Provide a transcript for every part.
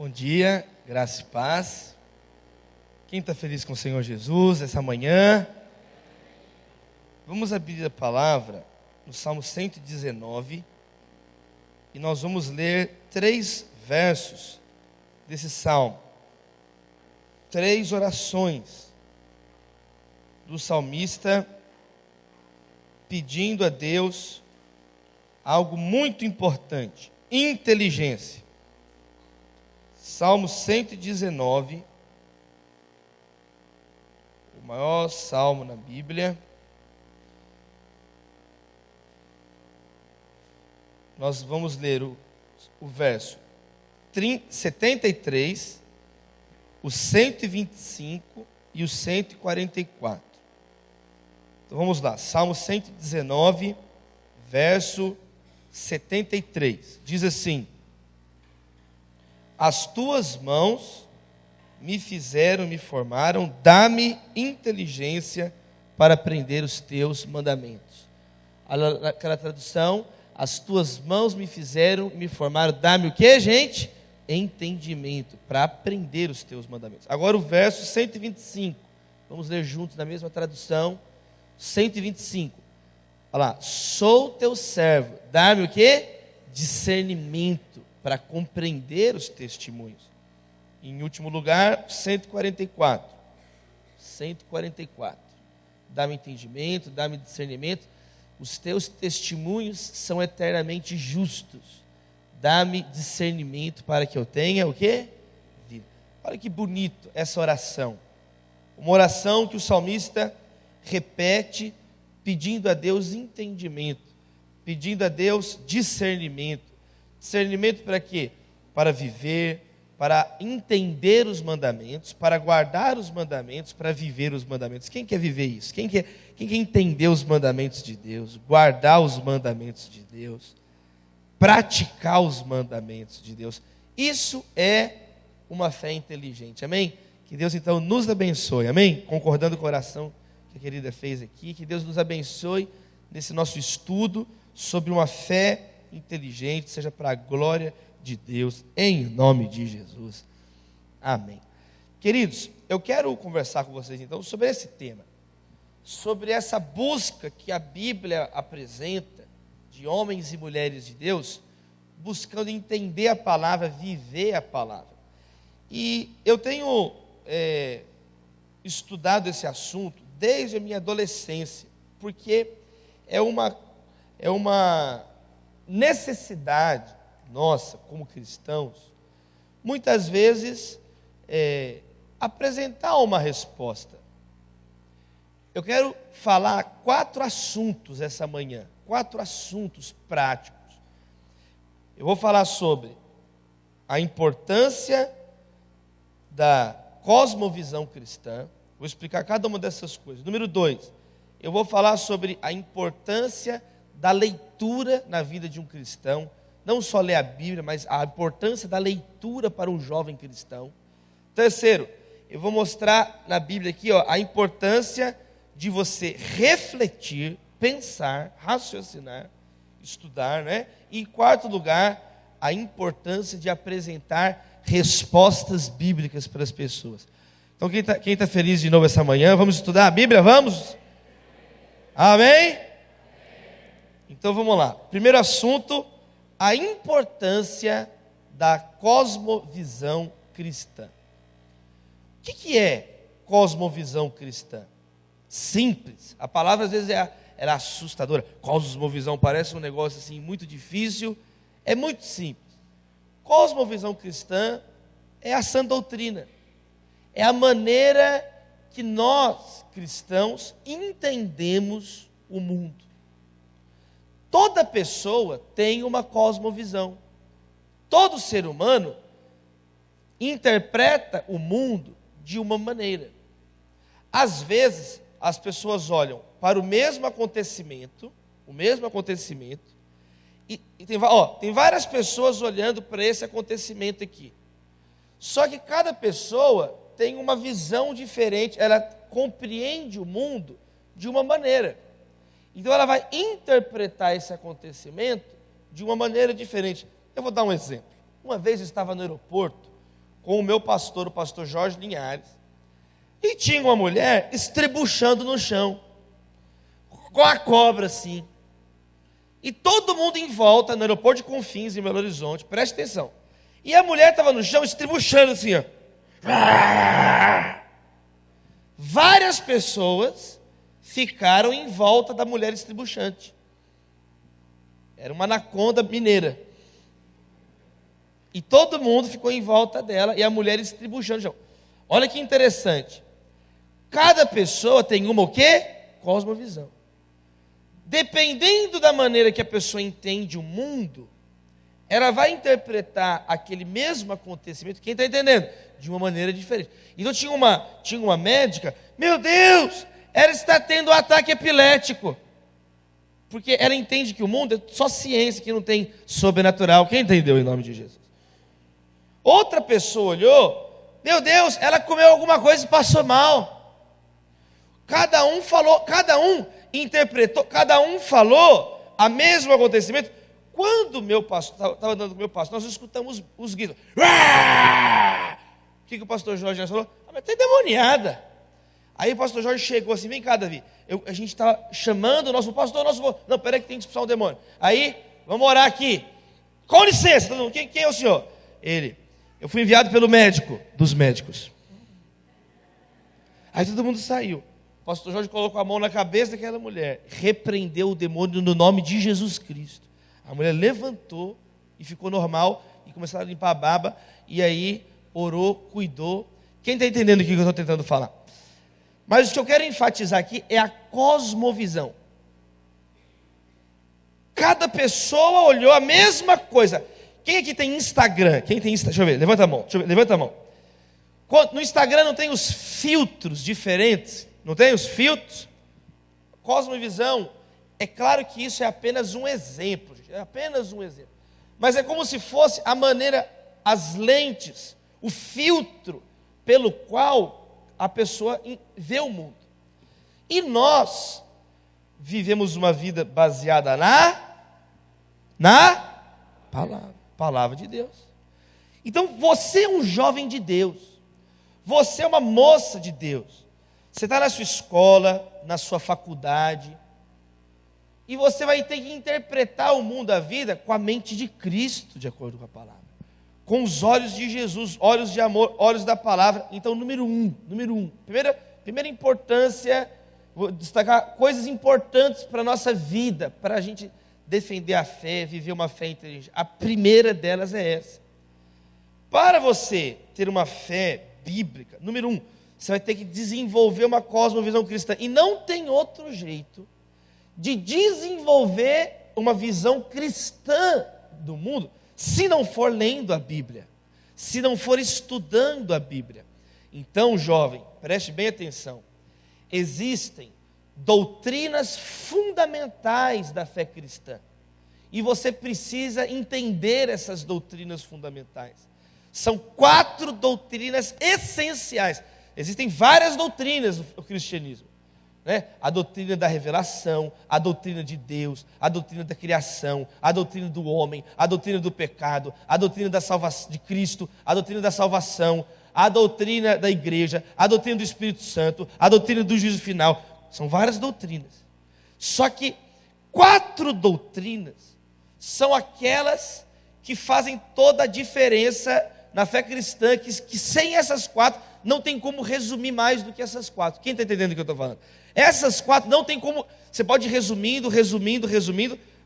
Bom dia, graça e paz. Quem está feliz com o Senhor Jesus essa manhã? Vamos abrir a palavra no Salmo 119 e nós vamos ler 3 versos desse salmo. 3 orações do salmista pedindo a Deus algo muito importante: inteligência. Salmo 119, o maior salmo na Bíblia. Nós vamos ler o verso 73, o 125 e o 144. Então vamos lá, Salmo 119, verso 73. Diz assim: As tuas mãos me formaram, dá-me inteligência para aprender os teus mandamentos. Aquela tradução: as tuas mãos me formaram, dá-me o que, gente? Entendimento, para aprender os teus mandamentos. Agora o verso 125, vamos ler juntos na mesma tradução. 125, olha lá: sou teu servo, dá-me o que? Discernimento, para compreender os testemunhos. Em último lugar, 144, dá-me entendimento, dá-me discernimento, os teus testemunhos são eternamente justos, dá-me discernimento para que eu tenha o quê? Vida. Olha que bonito essa oração, uma oração que o salmista repete, pedindo a Deus entendimento, pedindo a Deus discernimento. Discernimento para quê? Para viver, para entender os mandamentos, para guardar os mandamentos, para viver os mandamentos. Quem quer viver isso? Quem quer entender os mandamentos de Deus, guardar os mandamentos de Deus, praticar os mandamentos de Deus? Isso é uma fé inteligente, amém? Que Deus então nos abençoe, amém? Concordando com a oração que a querida fez aqui, que Deus nos abençoe nesse nosso estudo sobre uma fé inteligente, seja para a glória de Deus, em nome de Jesus, amém. Queridos, eu quero conversar com vocês então sobre esse tema, sobre essa busca que a Bíblia apresenta de homens e mulheres de Deus, buscando entender a palavra, viver a palavra. E eu tenho estudado esse assunto desde a minha adolescência, porque é uma necessidade nossa, como cristãos, muitas vezes apresentar uma resposta. Eu quero falar 4 assuntos essa manhã, 4 assuntos práticos. Eu vou falar sobre a importância da cosmovisão cristã. Vou explicar cada uma dessas coisas. Número 2, eu vou falar sobre a importância da leitura na vida de um cristão. Não só ler a Bíblia, mas a importância da leitura para um jovem cristão. Terceiro, eu vou mostrar na Bíblia aqui, a importância de você refletir, pensar, raciocinar, estudar, né? E em quarto lugar, a importância de apresentar respostas bíblicas para as pessoas. Então, quem tá feliz de novo essa manhã, vamos estudar a Bíblia? Vamos? Amém? Então vamos lá. Primeiro assunto: a importância da cosmovisão cristã. O que é cosmovisão cristã? Simples. A palavra às vezes era assustadora. Cosmovisão parece um negócio assim muito difícil. É muito simples. Cosmovisão cristã é a sã doutrina. É a maneira que nós, cristãos, entendemos o mundo. Toda pessoa tem uma cosmovisão. Todo ser humano interpreta o mundo de uma maneira. Às vezes, as pessoas olham para o mesmo acontecimento, e tem várias pessoas olhando para esse acontecimento aqui. Só que cada pessoa tem uma visão diferente, ela compreende o mundo de uma maneira. Então ela vai interpretar esse acontecimento de uma maneira diferente. Eu vou dar um exemplo. Uma vez eu estava no aeroporto com o meu pastor, o pastor Jorge Linhares, e tinha uma mulher estrebuchando no chão, com a cobra assim. E todo mundo em volta, no aeroporto de Confins, em Belo Horizonte, preste atenção. E a mulher estava no chão estrebuchando assim, ó. Várias pessoas ficaram em volta da mulher estrebuchante. Era uma anaconda mineira. E todo mundo ficou em volta dela e a mulher estrebuchando no chão. Olha que interessante. Cada pessoa tem uma o quê? Cosmovisão. Dependendo da maneira que a pessoa entende o mundo, ela vai interpretar aquele mesmo acontecimento, quem está entendendo? De uma maneira diferente. Então tinha uma médica, meu Deus, ela está tendo um ataque epilético. Porque ela entende que o mundo é só ciência, que não tem sobrenatural. Quem entendeu em nome de Jesus? Outra pessoa olhou, meu Deus, ela comeu alguma coisa e passou mal. Cada um falou, cada um interpretou, cada um falou a mesmo acontecimento. Quando meu pastor, estava andando com o meu pastor, nós escutamos os gritos. O que o pastor Jorge já falou? Mas está endemoniada. Aí o pastor Jorge chegou assim, vem cá, Davi. A gente estava chamando o nosso pastor, não, peraí que tem que expulsar o demônio. Aí, vamos orar aqui. Com licença, quem é o senhor? Ele, eu fui enviado pelo médico dos médicos. Aí todo mundo saiu. O pastor Jorge colocou a mão na cabeça daquela mulher, repreendeu o demônio no nome de Jesus Cristo. A mulher levantou e ficou normal e começou a limpar a baba. E aí orou, cuidou. Quem está entendendo o que eu estou tentando falar? Mas o que eu quero enfatizar aqui é a cosmovisão. Cada pessoa olhou a mesma coisa. Quem aqui tem Instagram? Quem tem Instagram? Deixa eu ver, levanta a mão. Levanta a mão. No Instagram não tem os filtros diferentes? Não tem os filtros? Cosmovisão. É claro que isso é apenas um exemplo, gente, é apenas um exemplo. Mas é como se fosse a maneira, as lentes, o filtro pelo qual a pessoa vê o mundo. E nós vivemos uma vida baseada na palavra de Deus. Então você é um jovem de Deus, você é uma moça de Deus. Você está na sua escola, na sua faculdade, e você vai ter que interpretar o mundo, a vida, com a mente de Cristo, de acordo com a palavra. Com os olhos de Jesus, olhos de amor, olhos da palavra. Então, número um. Primeira importância, vou destacar coisas importantes para a nossa vida, para a gente defender a fé, viver uma fé inteligente. A primeira delas é essa. Para você ter uma fé bíblica, número um, você vai ter que desenvolver uma cosmovisão cristã. E não tem outro jeito de desenvolver uma visão cristã do mundo, se não for lendo a Bíblia, se não for estudando a Bíblia. Então, jovem, preste bem atenção. Existem doutrinas fundamentais da fé cristã. E você precisa entender essas doutrinas fundamentais. São 4 doutrinas essenciais. Existem várias doutrinas no cristianismo, né? A doutrina da revelação, a doutrina de Deus, a doutrina da criação, a doutrina do homem, a doutrina do pecado, a doutrina da salvação de Cristo, a doutrina da salvação, a doutrina da igreja, a doutrina do Espírito Santo, a doutrina do juízo final. São várias doutrinas. Só que 4 doutrinas são aquelas que fazem toda a diferença na fé cristã, que sem essas 4 não tem como resumir mais do que essas 4. Quem está entendendo o que eu estou falando? Essas 4 não tem como, você pode ir resumindo,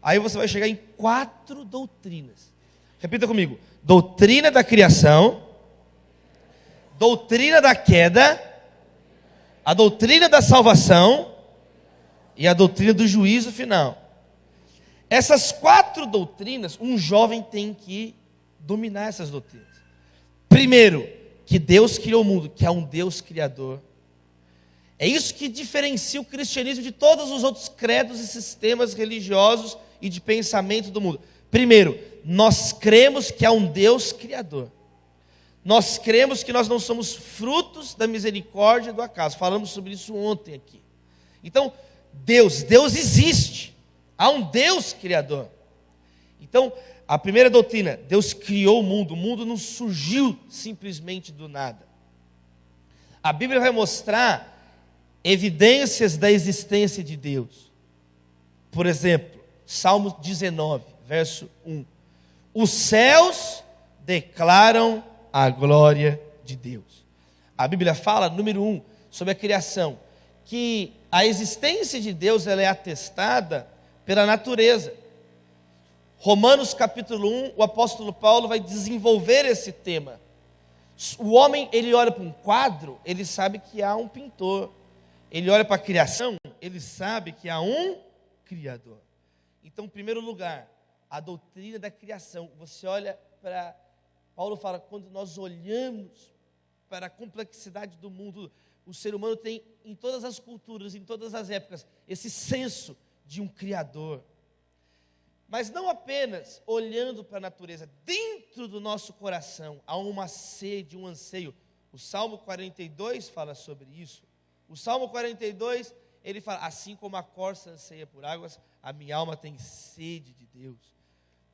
aí você vai chegar em 4 doutrinas. Repita comigo: doutrina da criação, doutrina da queda, a doutrina da salvação e a doutrina do juízo final. Essas 4 doutrinas, um jovem tem que dominar essas doutrinas. Primeiro, que Deus criou o mundo, que é um Deus criador. É isso que diferencia o cristianismo de todos os outros credos e sistemas religiosos e de pensamento do mundo. Primeiro, nós cremos que há um Deus criador. Nós cremos que nós não somos frutos da misericórdia do acaso. Falamos sobre isso ontem aqui. Então, Deus existe. Há um Deus criador. Então, A primeira doutrina, Deus criou o mundo não surgiu simplesmente do nada. A Bíblia vai mostrar evidências da existência de Deus. Por exemplo, Salmo 19, verso 1. Os céus declaram a glória de Deus. A Bíblia fala, número 1, sobre a criação, que a existência de Deus ela é atestada pela natureza. Romanos capítulo 1, o apóstolo Paulo vai desenvolver esse tema. O homem, ele olha para um quadro, ele sabe que há um pintor. Ele olha para a criação, ele sabe que há um Criador. Então, em primeiro lugar, a doutrina da criação. Você olha para... Paulo fala, quando nós olhamos para a complexidade do mundo, o ser humano tem, em todas as culturas, em todas as épocas, esse senso de um Criador. Mas não apenas olhando para a natureza, dentro do nosso coração há uma sede, um anseio. O Salmo 42 fala sobre isso. O Salmo 42, ele fala, assim como a corça anseia por águas, a minha alma tem sede de Deus.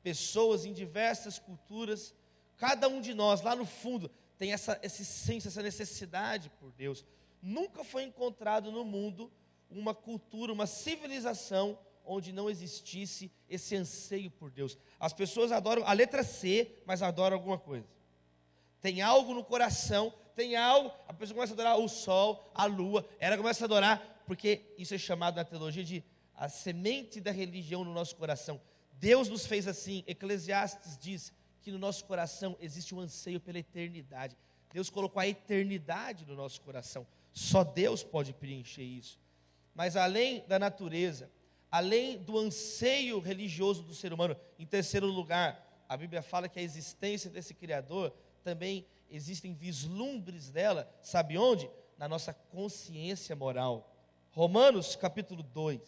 Pessoas em diversas culturas, cada um de nós lá no fundo tem esse senso, essa necessidade por Deus. Nunca foi encontrado no mundo uma cultura, uma civilização onde não existisse esse anseio por Deus. As pessoas adoram a letra C, mas adoram alguma coisa. Tem algo no coração, tem algo, a pessoa começa a adorar o sol, a lua, ela começa a adorar, porque isso é chamado na teologia de a semente da religião no nosso coração. Deus nos fez assim. Eclesiastes diz que no nosso coração existe um anseio pela eternidade. Deus colocou a eternidade no nosso coração. Só Deus pode preencher isso. Mas além da natureza, além do anseio religioso do ser humano, em terceiro lugar, a Bíblia fala que a existência desse Criador, também existem vislumbres dela, sabe onde? Na nossa consciência moral. Romanos capítulo 2,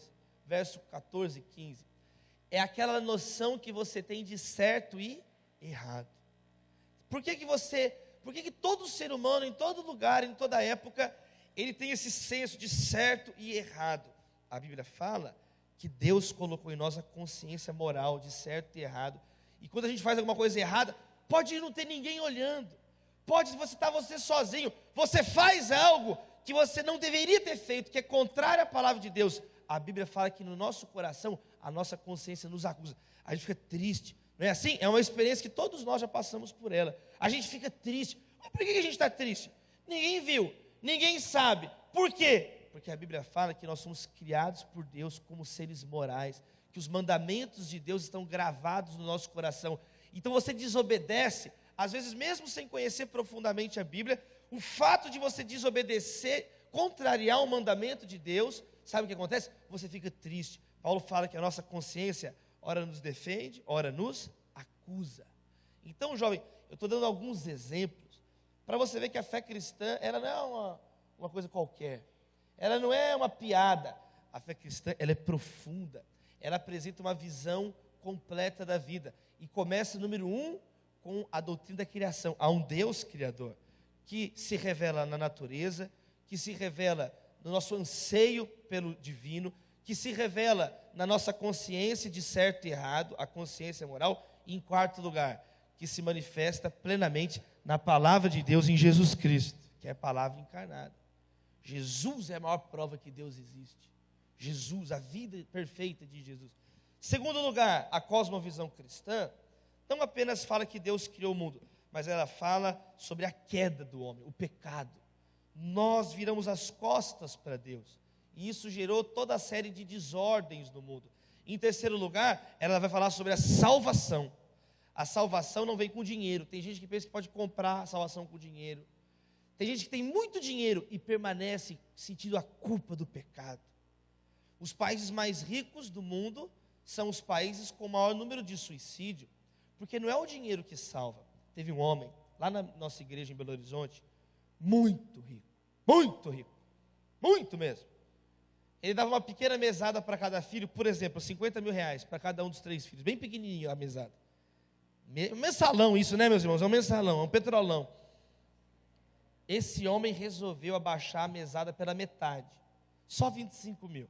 verso 14 e 15, é aquela noção que você tem de certo e errado. Por que todo ser humano, em todo lugar, em toda época, ele tem esse senso de certo e errado? A Bíblia fala que Deus colocou em nós a consciência moral de certo e errado. E quando a gente faz alguma coisa errada, pode não ter ninguém olhando, pode estar você sozinho, você faz algo que você não deveria ter feito, que é contrário à palavra de Deus. A Bíblia fala que no nosso coração, a nossa consciência nos acusa. A gente fica triste, não é assim? É uma experiência que todos nós já passamos por ela. A gente fica triste. Mas por que a gente está triste? Ninguém viu, ninguém sabe. Por quê? Porque a Bíblia fala que nós somos criados por Deus como seres morais, que os mandamentos de Deus estão gravados no nosso coração. Então você desobedece, às vezes mesmo sem conhecer profundamente a Bíblia, o fato de você desobedecer, contrariar o mandamento de Deus, sabe o que acontece? Você fica triste. Paulo fala que a nossa consciência, ora nos defende, ora nos acusa. Então, jovem, eu estou dando alguns exemplos, para você ver que a fé cristã, ela não é uma coisa qualquer. Ela não é uma piada. A fé cristã, ela é profunda. Ela apresenta uma visão completa da vida. E começa, número 1, com a doutrina da criação. Há um Deus criador, que se revela na natureza, que se revela no nosso anseio pelo divino, que se revela na nossa consciência de certo e errado, a consciência moral. E em quarto lugar, que se manifesta plenamente na palavra de Deus em Jesus Cristo, que é a palavra encarnada. Jesus é a maior prova que Deus existe. Jesus, a vida perfeita de Jesus. Segundo lugar, a cosmovisão cristã não apenas fala que Deus criou o mundo, mas ela fala sobre a queda do homem, o pecado. Nós viramos as costas para Deus, e isso gerou toda a série de desordens no mundo. Em terceiro lugar, ela vai falar sobre a salvação. A salvação não vem com dinheiro. Tem gente que pensa que pode comprar a salvação com dinheiro. Tem gente que tem muito dinheiro e permanece sentindo a culpa do pecado. Os países mais ricos do mundo são os países com o maior número de suicídio, porque não é o dinheiro que salva. Teve um homem, lá na nossa igreja em Belo Horizonte, muito rico, muito mesmo. Ele dava uma pequena mesada para cada filho, por exemplo, 50 mil reais para cada um dos 3 filhos, bem pequenininho a mesada. Mensalão isso, né, meus irmãos? É um mensalão, é um petrolão. Esse homem resolveu abaixar a mesada pela metade, só 25 mil.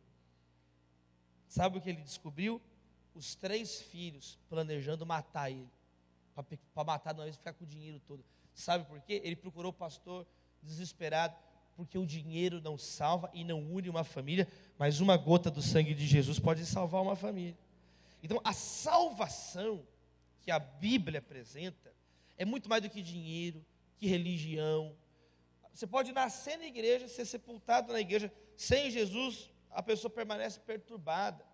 Sabe o que ele descobriu? os 3 filhos planejando matar ele, para matar de uma vez e ficar com o dinheiro todo. Sabe por quê? Ele procurou o pastor desesperado, porque o dinheiro não salva e não une uma família, mas uma gota do sangue de Jesus pode salvar uma família. Então, a salvação que a Bíblia apresenta é muito mais do que dinheiro, que religião. Você pode nascer na igreja, ser sepultado na igreja, sem Jesus, a pessoa permanece perturbada.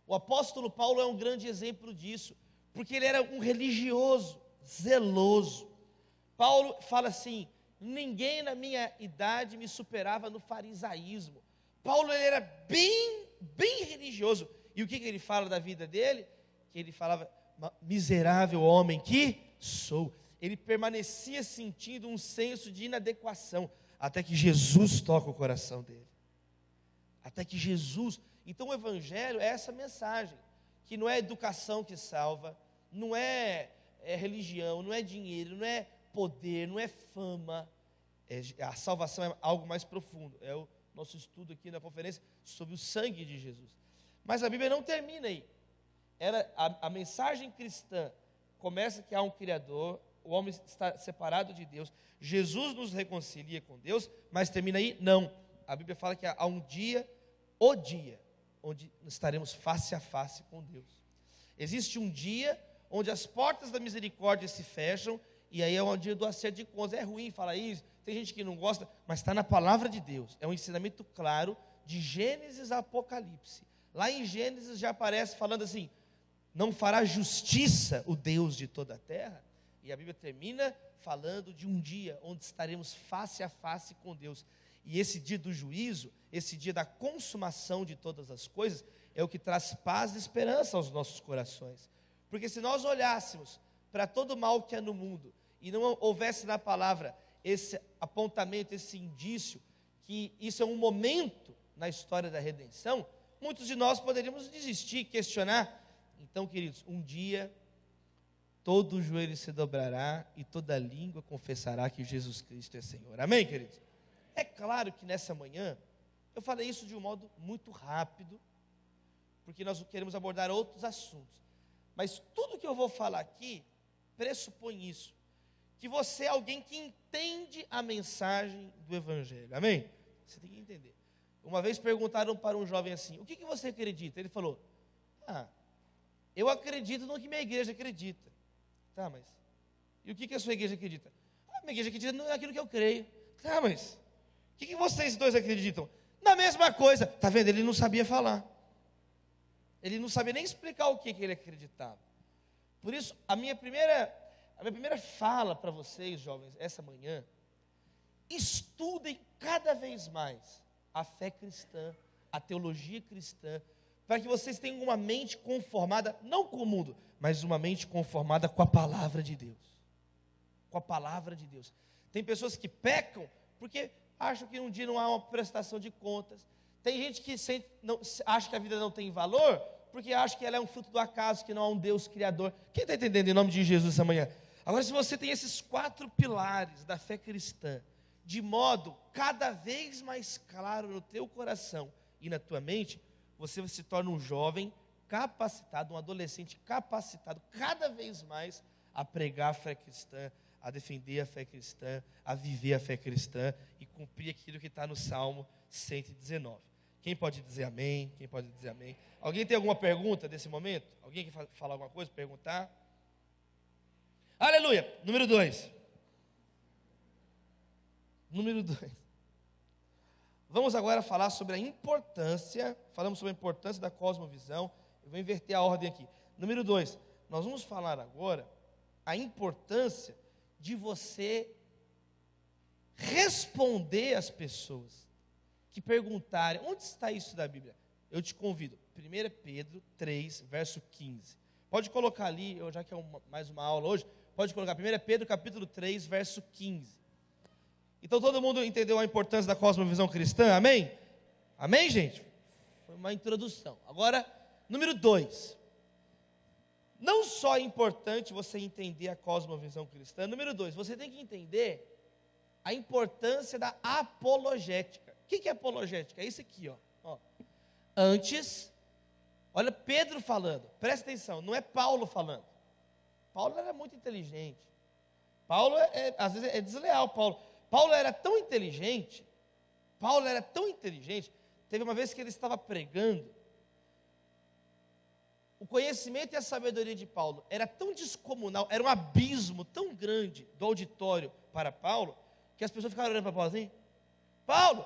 O apóstolo Paulo é um grande exemplo disso, porque ele era um religioso, zeloso. Paulo fala assim: ninguém na minha idade me superava no farisaísmo. Paulo ele era bem religioso. E o que ele fala da vida dele? Que ele falava: miserável homem que sou. Ele permanecia sentindo um senso de inadequação, até que Jesus toca o coração dele. Até que Jesus... Então o Evangelho é essa mensagem, que não é educação que salva, não é religião, não é dinheiro, não é poder, não é fama. A salvação é algo mais profundo. É o nosso estudo aqui na conferência sobre o sangue de Jesus. Mas a Bíblia não termina aí. A mensagem cristã começa que há um Criador, o homem está separado de Deus, Jesus nos reconcilia com Deus, mas termina aí? Não. A Bíblia fala que há um dia, o dia, onde estaremos face a face com Deus. Existe um dia onde as portas da misericórdia se fecham, e aí é o dia do acerto de contas. É ruim falar isso, tem gente que não gosta, mas está na palavra de Deus. É um ensinamento claro de Gênesis a Apocalipse. Lá em Gênesis já aparece falando assim: não fará justiça o Deus de toda a terra? E a Bíblia termina falando de um dia onde estaremos face a face com Deus. E esse dia do juízo, esse dia da consumação de todas as coisas, é o que traz paz e esperança aos nossos corações. Porque se nós olhássemos para todo o mal que há no mundo, e não houvesse na palavra esse apontamento, esse indício, que isso é um momento na história da redenção, muitos de nós poderíamos desistir, questionar. Então, queridos, um dia todo o joelho se dobrará e toda língua confessará que Jesus Cristo é Senhor. Amém, queridos? É claro que nessa manhã, eu falei isso de um modo muito rápido, porque nós queremos abordar outros assuntos. Mas tudo que eu vou falar aqui pressupõe isso, que você é alguém que entende a mensagem do Evangelho. Amém? Você tem que entender. Uma vez perguntaram para um jovem assim: o que você acredita? Ele falou: eu acredito no que minha igreja acredita. Tá, mas e o que a sua igreja acredita? Minha igreja acredita naquilo que eu creio. Tá, mas o que vocês dois acreditam? Na mesma coisa. Tá vendo? Ele não sabia falar. Ele não sabia nem explicar o que ele acreditava. Por isso, a minha primeira fala para vocês, jovens, essa manhã: estudem cada vez mais a fé cristã, a teologia cristã, para que vocês tenham uma mente conformada, não com o mundo, mas uma mente conformada com a palavra de Deus. Com a palavra de Deus. Tem pessoas que pecam porque acham que um dia não há uma prestação de contas. Tem gente que acha que a vida não tem valor porque acha que ela é um fruto do acaso, que não há um Deus criador. Quem está entendendo em nome de Jesus essa manhã? Agora, se você tem esses 4 pilares da fé cristã, de modo cada vez mais claro no teu coração e na tua mente, você se torna um jovem capacitado, um adolescente capacitado cada vez mais a pregar a fé cristã, a defender a fé cristã, a viver a fé cristã e cumprir aquilo que está no Salmo 119. Quem pode dizer amém? Quem pode dizer amém? Alguém tem alguma pergunta desse momento? Alguém quer falar alguma coisa, perguntar? Aleluia! Número 2. Número 2. Vamos agora falar sobre a importância, falamos sobre a importância da cosmovisão. Eu vou inverter a ordem aqui. Número 2, nós vamos falar agora a importância de você responder às pessoas que perguntarem: onde está isso da Bíblia? Eu te convido, 1 Pedro 3, verso 15. Pode colocar ali, já que é mais uma aula hoje, pode colocar 1 Pedro capítulo 3, verso 15. Então todo mundo entendeu a importância da cosmovisão cristã? Amém? Amém, gente? Foi uma introdução. Agora, número 2. Não só é importante você entender a cosmovisão cristã. Número 2, você tem que entender a importância da apologética. O que é apologética? É isso aqui, ó. Antes, Olha Pedro falando, presta atenção, não é Paulo falando. Paulo era muito inteligente. Paulo, às vezes, é desleal. Paulo era tão inteligente, teve uma vez que ele estava pregando, o conhecimento e a sabedoria de Paulo era tão descomunal, era um abismo tão grande do auditório para Paulo, que as pessoas ficaram olhando para Paulo assim: Paulo,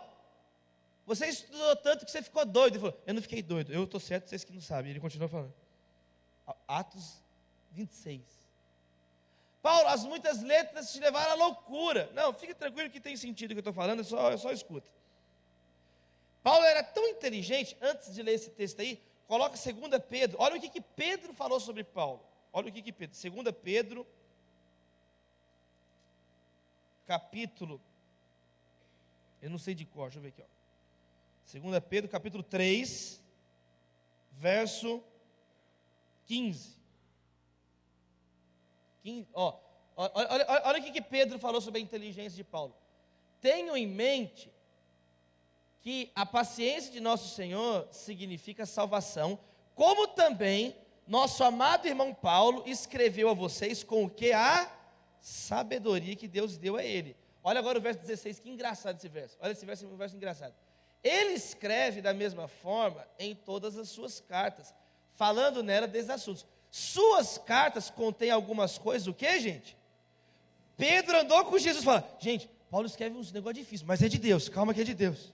você estudou tanto que você ficou doido. Ele falou: eu não fiquei doido, eu estou certo, vocês que não sabem. Ele continuou falando. Atos 26. Paulo, as muitas letras te levaram à loucura. Não, fique tranquilo que tem sentido o que eu estou falando, é só escuta. Paulo era tão inteligente, antes de ler esse texto aí, coloca 2 Pedro, olha o que Pedro falou sobre Paulo. Olha o que Pedro, 2 Pedro, capítulo, eu não sei de cor, deixa eu ver aqui, 2 Pedro, capítulo 3, verso 15. Olha o que Pedro falou sobre a inteligência de Paulo. Tenham em mente que a paciência de nosso Senhor significa salvação, como também nosso amado irmão Paulo escreveu a vocês com o que? A sabedoria que Deus deu a ele. Olha agora o verso 16, que engraçado esse verso. Olha esse verso, é um verso engraçado. Ele escreve da mesma forma em todas as suas cartas, falando nela desses assuntos. Suas cartas contêm algumas coisas, o que, gente? Pedro andou com Jesus e fala: gente, Paulo escreve uns negócios difíceis, mas é de Deus, calma que é de Deus.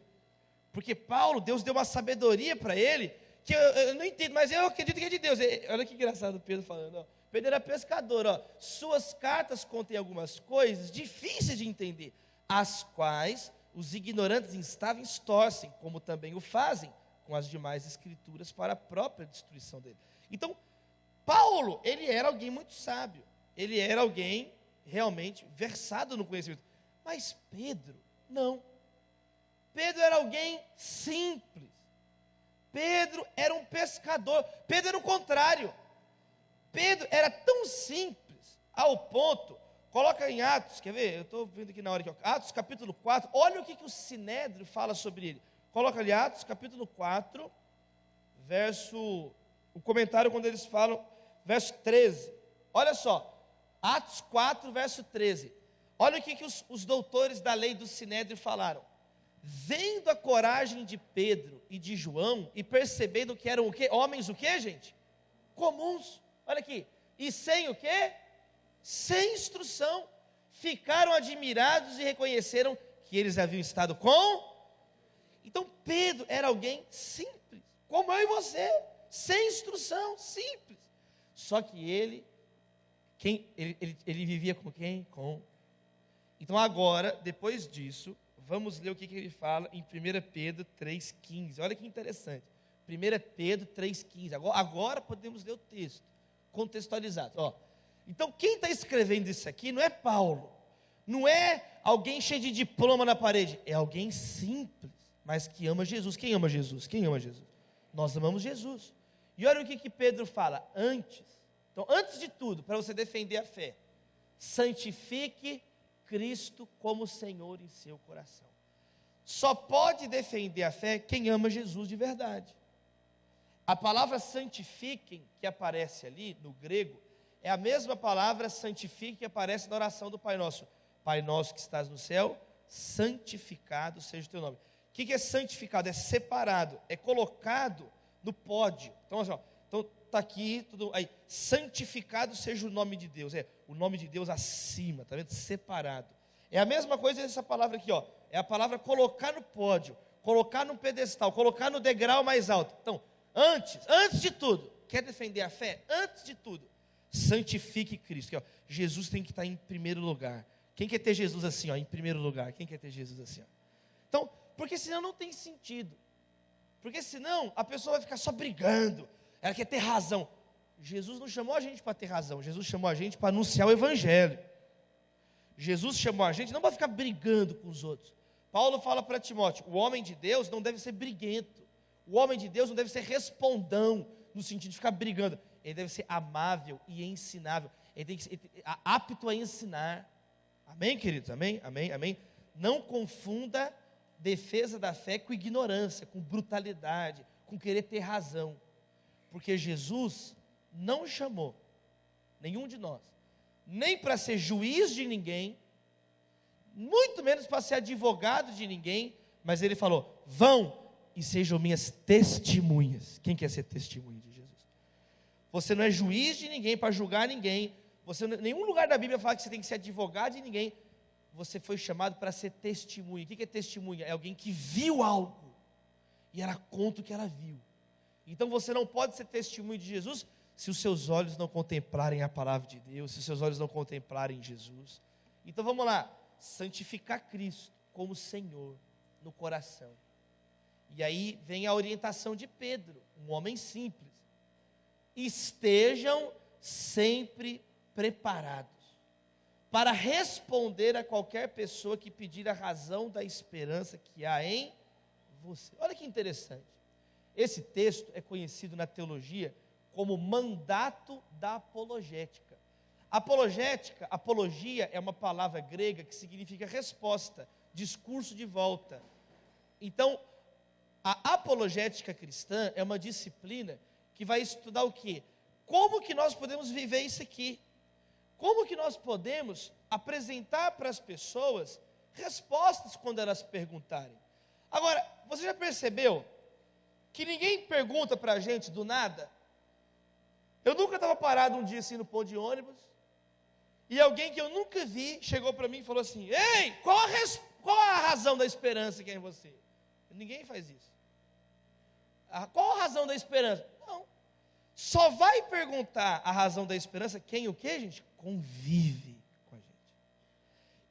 Porque Paulo, Deus deu uma sabedoria para ele, que eu não entendo, mas eu acredito que é de Deus. Olha que engraçado Pedro falando, ó. Pedro era pescador, ó. Suas cartas contêm algumas coisas difíceis de entender, as quais os ignorantes instáveis torcem, como também o fazem com as demais escrituras para a própria destruição dele. Então, Paulo, ele era alguém muito sábio, ele era alguém realmente versado no conhecimento, mas Pedro, não. Pedro era alguém simples, Pedro era um pescador, Pedro era o contrário, Pedro era tão simples, ao ponto, coloca em Atos, quer ver, eu estou vendo aqui na hora, aqui, Atos capítulo 4, olha o que o Sinédrio fala sobre ele, coloca ali Atos capítulo 4, o comentário quando eles falam, verso 13, olha só, Atos 4, verso 13, olha o que os doutores da lei do Sinédrio falaram. Vendo a coragem de Pedro e de João, e percebendo que eram o quê? Homens o quê, gente? Comuns, olha aqui, e sem o quê? Sem instrução, ficaram admirados e reconheceram que eles haviam estado com. Então Pedro era alguém simples, como eu e você, sem instrução, simples. Só que ele vivia com quem? Com. Então agora, depois disso, vamos ler o que ele fala em 1 Pedro 3,15. Olha que interessante. 1 Pedro 3,15. Agora podemos ler o texto contextualizado. Então, quem está escrevendo isso aqui não é Paulo. Não é alguém cheio de diploma na parede. É alguém simples, mas que ama Jesus. Quem ama Jesus? Quem ama Jesus? Nós amamos Jesus. E olha o que Pedro fala. Então, antes de tudo, para você defender a fé, santifique Cristo como Senhor em seu coração. Só pode defender a fé quem ama Jesus de verdade. A palavra santifiquem, que aparece ali no grego, é a mesma palavra santifique que aparece na oração do Pai Nosso. Pai Nosso que estás no céu, santificado seja o teu nome. O que é santificado? É separado, é colocado no pódio. Então, assim, está aqui, tudo aí, santificado seja o nome de Deus, o nome de Deus acima, está vendo? Separado. É a mesma coisa essa palavra aqui, é a palavra colocar no pódio, colocar no pedestal, colocar no degrau mais alto. Então, antes de tudo, quer defender a fé? Antes de tudo, santifique Cristo. Jesus tem que estar em primeiro lugar. Quem quer ter Jesus assim, em primeiro lugar? Quem quer ter Jesus assim? Então, porque senão não tem sentido. Porque senão a pessoa vai ficar só brigando. Ela quer ter razão. Jesus não chamou a gente para ter razão. Jesus chamou a gente para anunciar o Evangelho. Jesus chamou a gente não para ficar brigando com os outros. Paulo fala para Timóteo: o homem de Deus não deve ser briguento. O homem de Deus não deve ser respondão, no sentido de ficar brigando. Ele deve ser amável e ensinável. Ele tem que ser apto a ensinar. Amém, queridos? Amém? Amém? Amém? Não confunda defesa da fé com ignorância, com brutalidade, com querer ter razão. Porque Jesus não chamou nenhum de nós, nem para ser juiz de ninguém, muito menos para ser advogado de ninguém, mas Ele falou: vão e sejam minhas testemunhas. Quem quer ser testemunha de Jesus? Você não é juiz de ninguém para julgar ninguém. Nenhum lugar da Bíblia fala que você tem que ser advogado de ninguém. Você foi chamado para ser testemunha. O que é testemunha? É alguém que viu algo e ela conta o que ela viu. Então você não pode ser testemunha de Jesus se os seus olhos não contemplarem a palavra de Deus, se os seus olhos não contemplarem Jesus. Então vamos lá, santificar Cristo como Senhor no coração. E aí vem a orientação de Pedro, um homem simples. Estejam sempre preparados para responder a qualquer pessoa que pedir a razão da esperança que há em você. Olha que interessante. Esse texto é conhecido na teologia como mandato da apologética. Apologia é uma palavra grega que significa resposta, discurso de volta. Então, a apologética cristã é uma disciplina que vai estudar o quê? Como que nós podemos viver isso aqui? Como que nós podemos apresentar para as pessoas respostas quando elas perguntarem? Agora, você já percebeu que ninguém pergunta para a gente do nada? Eu nunca estava parado um dia assim no ponto de ônibus, e alguém que eu nunca vi chegou para mim e falou assim: ei, qual a razão da esperança que é em você? Ninguém faz isso. Qual a razão da esperança? Não. Só vai perguntar a razão da esperança quem o quê, gente? Convive com a gente.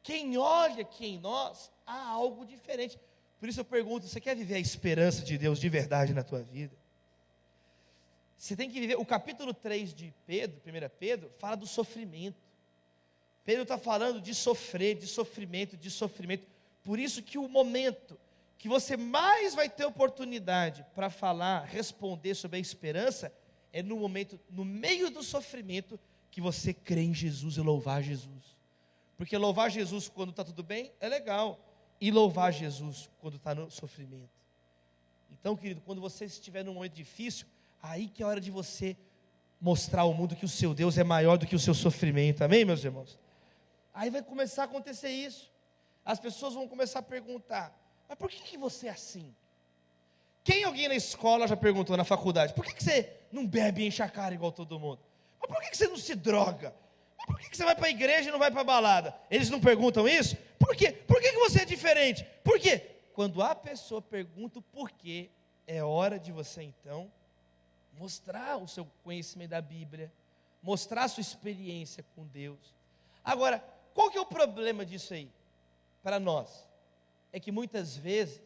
Quem olha que em nós há algo diferente. Por isso eu pergunto: você quer viver a esperança de Deus de verdade na tua vida? Você tem que viver. O capítulo 3 de Pedro, 1 Pedro, fala do sofrimento. Pedro está falando de sofrer, de sofrimento, de sofrimento. Por isso que o momento que você mais vai ter oportunidade para falar, responder sobre a esperança, é no momento, no meio do sofrimento, que você crê em Jesus e louvar Jesus. Porque louvar Jesus quando está tudo bem é legal, e louvar Jesus quando está no sofrimento. Então, querido, quando você estiver num momento difícil, aí que é a hora de você mostrar ao mundo que o seu Deus é maior do que o seu sofrimento. Amém, meus irmãos? Aí vai começar a acontecer isso. As pessoas vão começar a perguntar: mas por que você é assim? Quem alguém na escola já perguntou, na faculdade: por que você não bebe e enche a cara igual todo mundo? Mas por que você não se droga? Mas por que você vai para a igreja e não vai para a balada? Eles não perguntam isso? Por quê? Por que você é diferente? Por quê? Quando a pessoa pergunta o porquê, é hora de você então mostrar o seu conhecimento da Bíblia, mostrar a sua experiência com Deus. Agora, qual que é o problema disso aí? Para nós, é que muitas vezes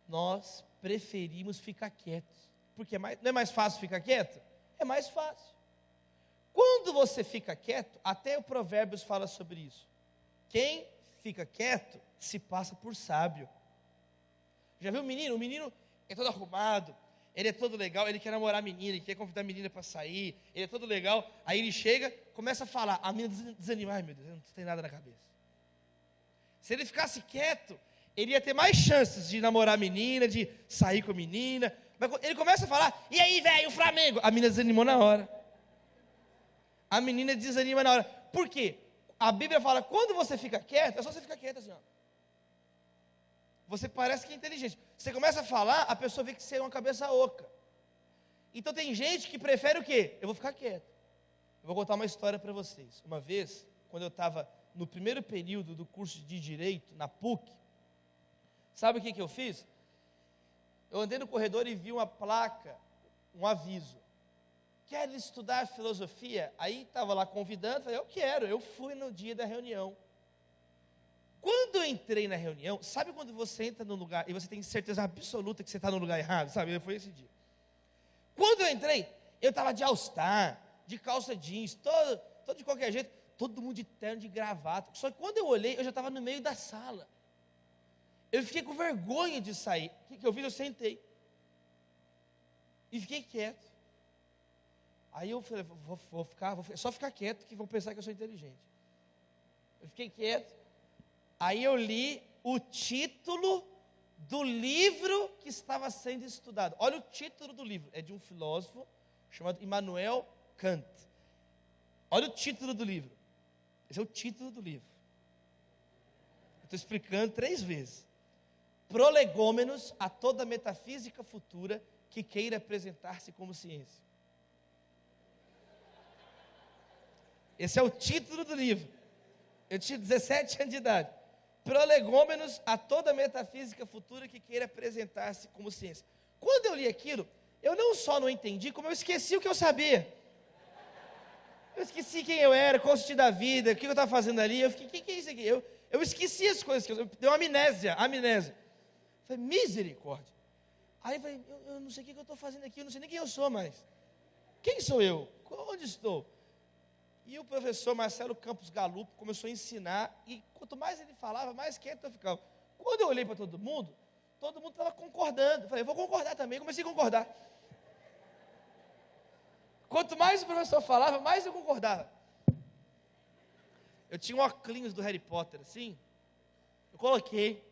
nós preferimos ficar quietos. Porque não é mais fácil ficar quieto? É mais fácil. Quando você fica quieto, até o Provérbios fala sobre isso. Quem fica quieto se passa por sábio. Já viu o menino? O menino é todo arrumado, ele é todo legal, ele quer namorar a menina, ele quer convidar a menina para sair, ele é todo legal, aí ele chega, começa a falar, a menina desanima: ai meu Deus, não tem nada na cabeça. Se ele ficasse quieto, ele ia ter mais chances de namorar a menina, de sair com a menina. Mas ele começa a falar: e aí, velho, o Flamengo? A menina desanimou na hora. A menina desanima na hora. Por quê? A Bíblia fala: quando você fica quieto, é só você ficar quieto assim, ó. Você parece que é inteligente. Você começa a falar, a pessoa vê que você é uma cabeça oca. Então tem gente que prefere o quê? Eu vou ficar quieto. Eu vou contar uma história para vocês. Uma vez, quando eu estava no primeiro período do curso de Direito, na PUC, sabe o que eu fiz? Eu andei no corredor e vi uma placa, um aviso: quer estudar filosofia? Aí estava lá convidando, falei: eu quero. Eu fui no dia da reunião. Quando eu entrei na reunião, sabe quando você entra no lugar e você tem certeza absoluta que você está no lugar errado? Sabe, foi esse dia. Quando eu entrei, eu estava de all-star, de calça jeans, todo de qualquer jeito, todo mundo de terno, de gravata. Só que quando eu olhei, eu já estava no meio da sala. Eu fiquei com vergonha de sair. O que eu fiz? Eu sentei. E fiquei quieto. Aí eu falei: vou só ficar quieto, que vão pensar que eu sou inteligente. Eu fiquei quieto. Aí eu li o título do livro que estava sendo estudado. Olha o título do livro, é de um filósofo chamado Immanuel Kant. Olha o título do livro. Esse é o título do livro. Estou explicando 3 vezes. Prolegômenos a toda metafísica futura que queira apresentar-se como ciência. Esse é o título do livro. Eu tinha 17 anos de idade. Prolegômenos a toda metafísica futura que queira apresentar-se como ciência. Quando eu li aquilo, eu não só não entendi, como eu esqueci o que eu sabia. Eu esqueci quem eu era, qual o sentido da vida, o que eu estava fazendo ali. Eu fiquei, o que é isso aqui? Eu esqueci as coisas, deu amnésia. Falei, misericórdia. Aí eu falei, eu não sei o que eu estou fazendo aqui, eu não sei nem quem eu sou mais. Quem sou eu? Onde estou? E o professor Marcelo Campos Galupo começou a ensinar, e quanto mais ele falava, mais quieto eu ficava. Quando eu olhei para todo mundo estava concordando. Eu falei, eu vou concordar também, comecei a concordar. Quanto mais o professor falava, mais eu concordava. Eu tinha um óculos do Harry Potter, assim, eu coloquei,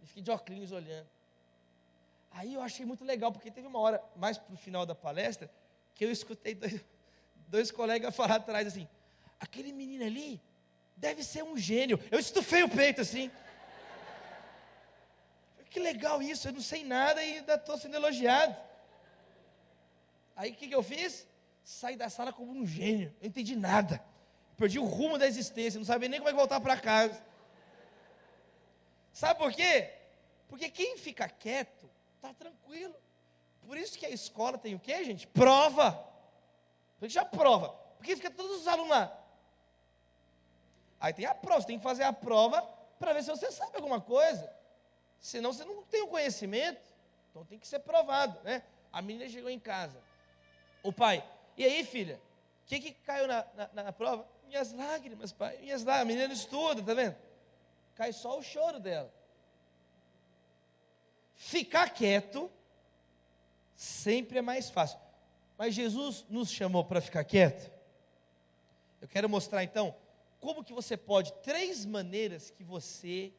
e fiquei de óculos olhando. Aí eu achei muito legal, porque teve uma hora, mais para o final da palestra, que eu escutei dois colegas falar atrás assim, aquele menino ali deve ser um gênio. Eu estufei o peito assim. Que legal isso, eu não sei nada e ainda estou sendo elogiado. Aí o que eu fiz? Saí da sala como um gênio, eu não entendi nada. Perdi o rumo da existência, não sabia nem como é que voltar para casa. Sabe por quê? Porque quem fica quieto, está tranquilo. Por isso que a escola tem o quê, gente? Prova. Por que já prova? Porque fica todos os alunos lá. Aí tem a prova, você tem que fazer a prova para ver se você sabe alguma coisa. Senão você não tem o conhecimento. Então tem que ser provado, né? A menina chegou em casa. O pai, e aí filha? O que caiu na prova? Minhas lágrimas, pai. Minhas lágrimas. A menina não estuda, tá vendo? Cai só o choro dela. Ficar quieto sempre é mais fácil. Mas Jesus nos chamou para ficar quieto. Eu quero mostrar então como que você pode, 3 maneiras que você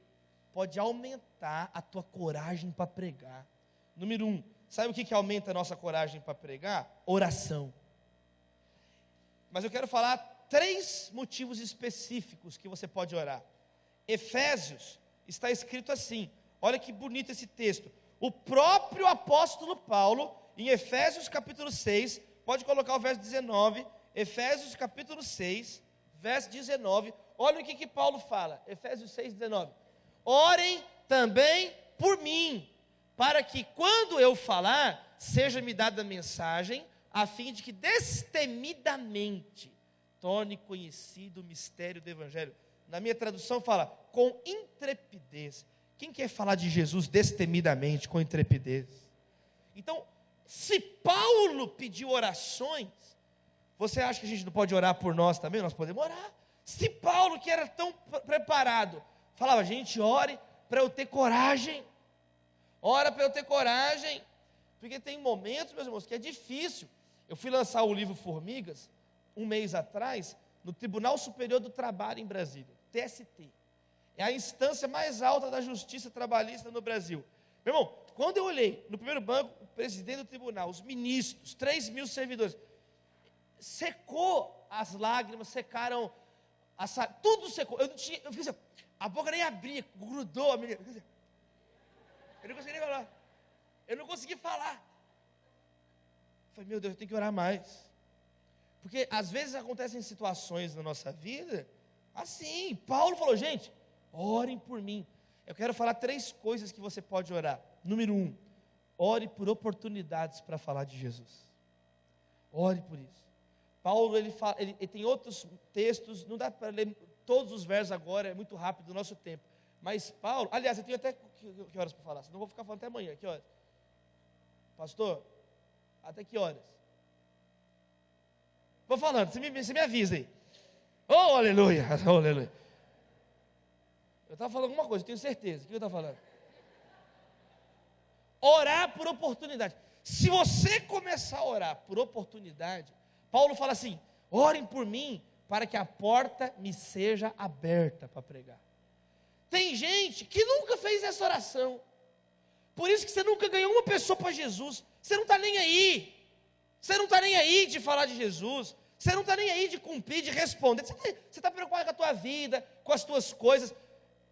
pode aumentar a tua coragem para pregar. Número 1, sabe o que aumenta a nossa coragem para pregar? Oração. Mas eu quero falar 3 motivos específicos que você pode orar. Efésios está escrito assim, olha que bonito esse texto. O próprio apóstolo Paulo, em Efésios capítulo 6, pode colocar o verso 19, Efésios capítulo 6, verso 19, olha o que Paulo fala, Efésios 6, 19. Orem também por mim, para que quando eu falar, seja-me dada a mensagem, a fim de que destemidamente torne conhecido o mistério do Evangelho. Na minha tradução fala, com intrepidez. Quem quer falar de Jesus destemidamente, com intrepidez? Então, se Paulo pediu orações, você acha que a gente não pode orar por nós também? Nós podemos orar. Se Paulo, que era tão preparado, falava, gente, ore para eu ter coragem. Ora para eu ter coragem. Porque tem momentos, meus irmãos, que é difícil. Eu fui lançar o livro Formigas, 1 mês atrás, no Tribunal Superior do Trabalho em Brasília, TST. É a instância mais alta da justiça trabalhista no Brasil. Meu irmão, quando eu olhei no primeiro banco, o presidente do tribunal, os ministros, 3.000 servidores, secou as lágrimas, secaram, tudo secou. Eu fiquei assim, a boca nem abria, grudou a menina. Eu não consegui nem falar. Eu não consegui falar. Eu falei, meu Deus, eu tenho que orar mais. Porque às vezes acontecem situações na nossa vida, assim, Paulo falou, gente, orem por mim. Eu quero falar 3 coisas que você pode orar. Número 1, ore por oportunidades para falar de Jesus. Ore por isso. Paulo, ele tem outros textos, não dá para ler todos os versos agora, é muito rápido o nosso tempo. Mas Paulo, aliás, eu tenho até que horas para falar, senão eu vou ficar falando até amanhã. Que horas? Pastor, até que horas? Vou falando, você me avisa aí. Oh, aleluia, oh, aleluia. Eu estava falando alguma coisa, eu tenho certeza. O que eu estava falando? Orar por oportunidade. Se você começar a orar por oportunidade, Paulo fala assim, orem por mim, para que a porta me seja aberta para pregar. Tem gente que nunca fez essa oração. Por isso que você nunca ganhou uma pessoa para Jesus. Você não está nem aí. Você não está nem aí de falar de Jesus. Você não está nem aí de cumprir, de responder. Você está preocupado com a tua vida, com as tuas coisas.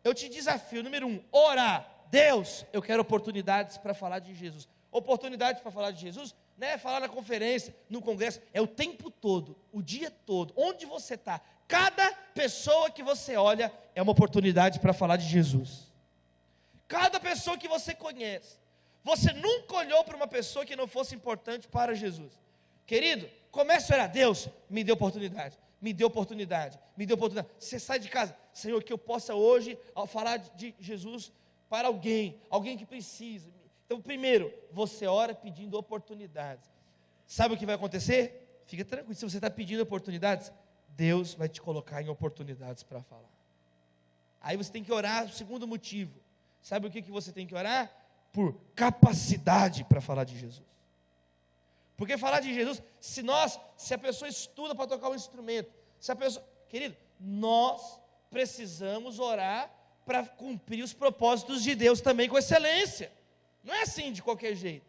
Eu te desafio, número 1, orar. Deus, eu quero oportunidades para falar de Jesus. Oportunidades para falar de Jesus não é falar na conferência, no congresso, é o tempo todo, o dia todo, onde você está. Cada pessoa que você olha é uma oportunidade para falar de Jesus. Cada pessoa que você conhece. Você nunca olhou para uma pessoa que não fosse importante para Jesus. Querido, comece a orar. Deus, me dê oportunidade. Me dê oportunidade. Me dê oportunidade. Você sai de casa. Senhor, que eu possa hoje falar de Jesus para alguém que precisa. Então, primeiro, você ora pedindo oportunidades. Sabe o que vai acontecer? Fica tranquilo. Se você está pedindo oportunidades, Deus vai te colocar em oportunidades para falar. Aí você tem que orar. O segundo motivo. Sabe o que você tem que orar? Por capacidade para falar de Jesus. Porque falar de Jesus, se a pessoa estuda para tocar um instrumento, querido, nós precisamos orar para cumprir os propósitos de Deus também com excelência. Não é assim de qualquer jeito.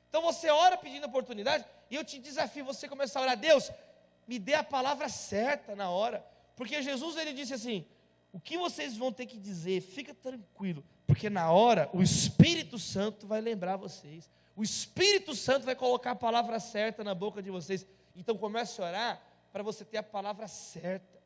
Então você ora pedindo oportunidade, e eu te desafio você começar a orar. Deus, me dê a palavra certa na hora. Porque Jesus, ele disse assim: o que vocês vão ter que dizer, fica tranquilo, porque na hora o Espírito Santo vai lembrar vocês. O Espírito Santo vai colocar a palavra certa na boca de vocês. Então comece a orar para você ter a palavra certa.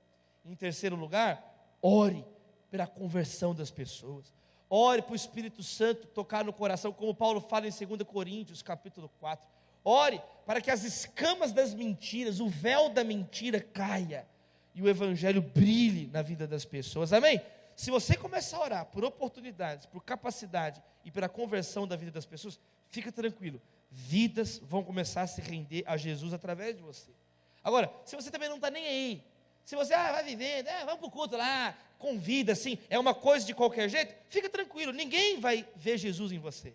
Em terceiro lugar, ore pela conversão das pessoas. Ore para o Espírito Santo tocar no coração, como Paulo fala em 2 Coríntios, capítulo 4. Ore para que as escamas das mentiras, o véu da mentira caia e o Evangelho brilhe na vida das pessoas. Amém? Se você começar a orar por oportunidades, por capacidade e pela conversão da vida das pessoas, fica tranquilo, vidas vão começar a se render a Jesus através de você. Agora, se você também não está nem aí, se você vai vivendo, vamos para o culto lá, convida assim, é uma coisa de qualquer jeito, fica tranquilo, ninguém vai ver Jesus em você.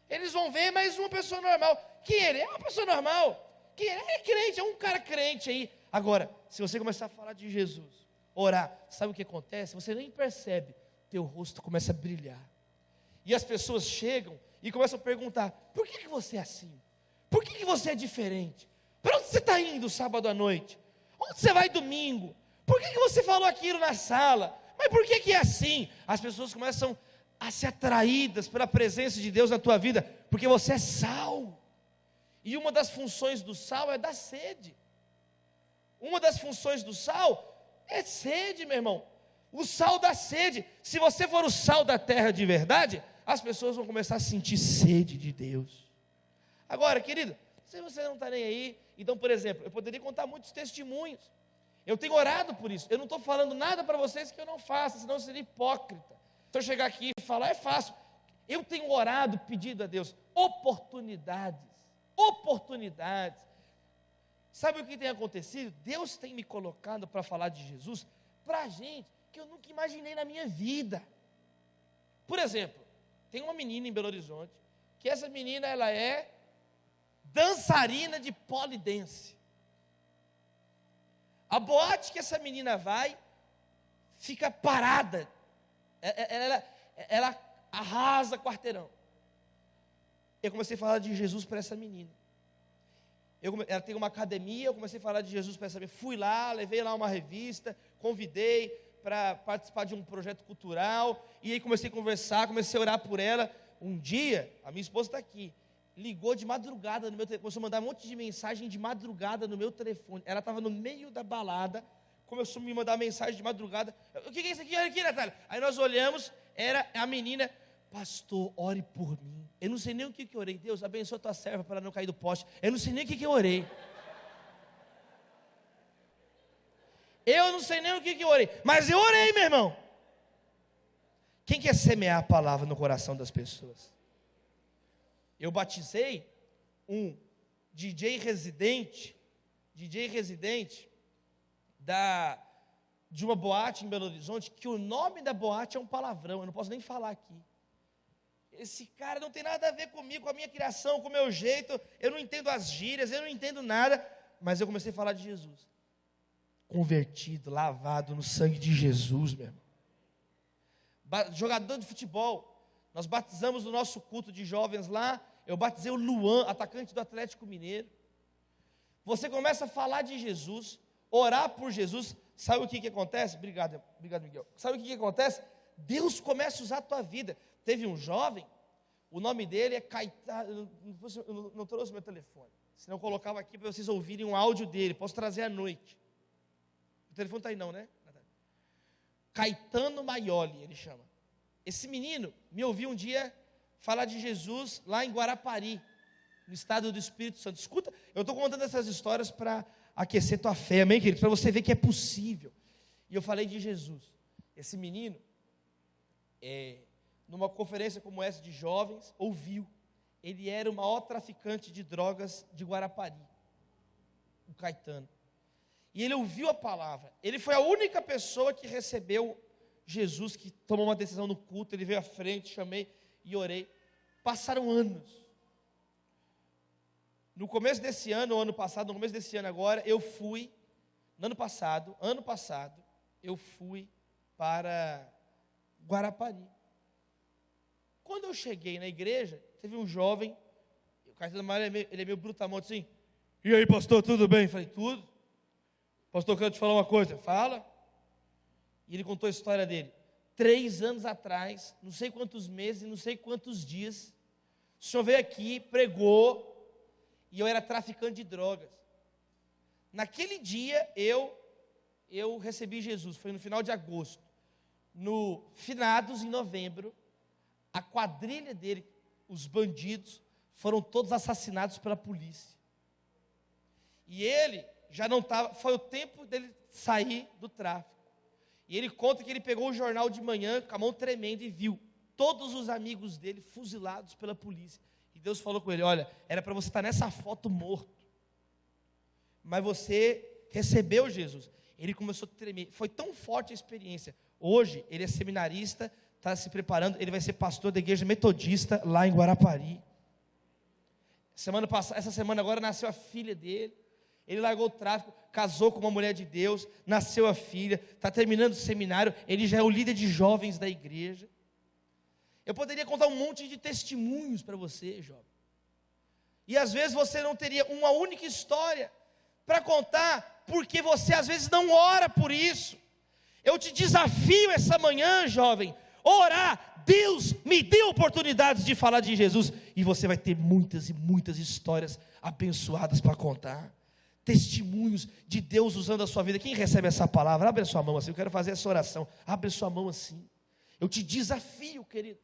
Eles vão ver mais uma pessoa normal. Que ele é uma pessoa normal, que é crente, é um cara crente aí. Agora, se você começar a falar de Jesus, orar, sabe o que acontece? Você nem percebe, teu rosto começa a brilhar. E as pessoas chegam e começam a perguntar: por que você é assim? Por que você é diferente? Para onde você está indo sábado à noite? Onde você vai domingo? Por que você falou aquilo na sala? Mas por que é assim? As pessoas começam a ser atraídas pela presença de Deus na tua vida, porque você é sal. E uma das funções do sal é dar sede. Uma das funções do sal é sede, meu irmão. O sal dá sede. Se você for o sal da terra de verdade, as pessoas vão começar a sentir sede de Deus. Agora, querido, se você não está nem aí, então, por exemplo, eu poderia contar muitos testemunhos. Eu tenho orado por isso. Eu não estou falando nada para vocês que eu não faça, senão eu seria hipócrita. Se eu chegar aqui e falar, é fácil. Eu tenho orado, pedido a Deus, oportunidades. Sabe o que tem acontecido? Deus tem me colocado para falar de Jesus para gente que eu nunca imaginei na minha vida. Por exemplo, tem uma menina em Belo Horizonte, que essa menina, ela é dançarina de polidense. A boate que essa menina vai, fica parada. Ela arrasa quarteirão. Eu comecei a falar de Jesus para essa menina. Ela tem uma academia, eu comecei a falar de Jesus para essa menina. Fui lá, levei lá uma revista, convidei para participar de um projeto cultural, e aí comecei a conversar, comecei a orar por ela. Um dia, a minha esposa está aqui, ligou de madrugada no meu telefone, começou a mandar um monte de mensagem de madrugada no meu telefone. Ela estava no meio da balada, começou a me mandar mensagem de madrugada. O que é isso aqui? Olha aqui, Natália. Aí nós olhamos, era a menina: pastor, ore por mim. Eu não sei nem o que eu orei. Deus, abençoa a tua serva para não cair do poste. Eu não sei nem o que eu orei. Eu não sei nem o que eu orei, mas eu orei, meu irmão. Quem quer semear a palavra no coração das pessoas? Eu batizei um DJ residente de uma boate em Belo Horizonte, que o nome da boate é um palavrão, eu não posso nem falar aqui. Esse cara não tem nada a ver comigo, com a minha criação, com o meu jeito, eu não entendo as gírias, eu não entendo nada, mas eu comecei a falar de Jesus. Convertido, lavado no sangue de Jesus, meu irmão. Jogador de futebol, Nós batizamos no nosso culto de jovens lá, eu batizei o Luan, atacante do Atlético Mineiro. Você começa a falar de Jesus, orar por Jesus, sabe o que acontece? Obrigado, Miguel. Sabe o que acontece? Deus começa a usar a tua vida. Teve um jovem, o nome dele é Caetano, eu não trouxe meu telefone, senão eu colocava aqui para vocês ouvirem um áudio dele, posso trazer à noite. O telefone está aí não, né? Caetano Maioli, ele chama. Esse menino me ouviu um dia falar de Jesus lá em Guarapari, no estado do Espírito Santo. Escuta, eu estou contando essas histórias para aquecer tua fé, amém, querido? Para você ver que é possível. E eu falei de Jesus. Esse menino, numa conferência como essa de jovens, ouviu. Ele era o maior traficante de drogas de Guarapari, o Caetano. E ele ouviu a palavra. Ele foi a única pessoa que recebeu Jesus, que tomou uma decisão no culto. Ele veio à frente, chamei e orei. Passaram anos. No começo desse ano, ou ano passado, no começo desse ano agora, eu fui, no ano passado, eu fui para Guarapari. Quando eu cheguei na igreja, teve um jovem, o Caetano Maioli, ele é meio brutamonte assim, e aí pastor, tudo bem? Eu falei, tudo. Pastor, eu quero te falar uma coisa. Fala. E ele contou a história dele. 3 anos atrás, não sei quantos meses, não sei quantos dias, o senhor veio aqui, pregou, e eu era traficante de drogas. Naquele dia, eu recebi Jesus, foi no final de agosto. No finados, em novembro, a quadrilha dele, os bandidos, foram todos assassinados pela polícia. E ele já não estava, foi o tempo dele sair do tráfico. E ele conta que ele pegou o jornal de manhã, com a mão tremenda, e viu todos os amigos dele fuzilados pela polícia. E Deus falou com ele, olha, era para você estar nessa foto morto, mas você recebeu Jesus. Ele começou a tremer, foi tão forte a experiência. Hoje, ele é seminarista, está se preparando, ele vai ser pastor da igreja metodista, lá em Guarapari. Essa semana agora nasceu a filha dele. Ele largou o tráfico, casou com uma mulher de Deus, nasceu a filha, está terminando o seminário, ele já é o líder de jovens da igreja. Eu poderia contar um monte de testemunhos para você, jovem. E às vezes você não teria uma única história para contar, porque você às vezes não ora por isso. Eu te desafio essa manhã, jovem, orar. Deus me deu oportunidades de falar de Jesus, e você vai ter muitas e muitas histórias abençoadas para contar. Testemunhos de Deus usando a sua vida. Quem recebe essa palavra? Abre a sua mão assim, eu quero fazer essa oração. Abre a sua mão assim. Eu te desafio, querido.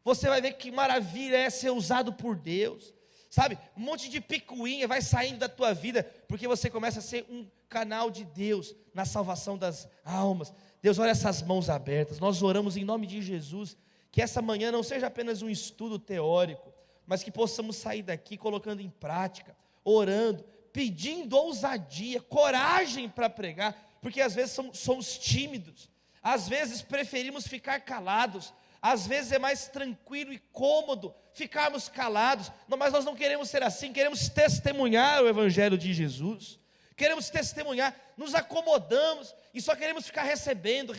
Você vai ver que maravilha é ser usado por Deus. Sabe, um monte de picuinha vai saindo da tua vida, porque você começa a ser um canal de Deus na salvação das almas. Deus, olha essas mãos abertas. Nós oramos em nome de Jesus, que essa manhã não seja apenas um estudo teórico, mas que possamos sair daqui colocando em prática, orando, pedindo ousadia, coragem para pregar, porque às vezes somos tímidos, às vezes preferimos ficar calados, às vezes é mais tranquilo e cômodo ficarmos calados, mas nós não queremos ser assim, queremos testemunhar o Evangelho de Jesus, queremos testemunhar, nos acomodamos e só queremos ficar recebendo,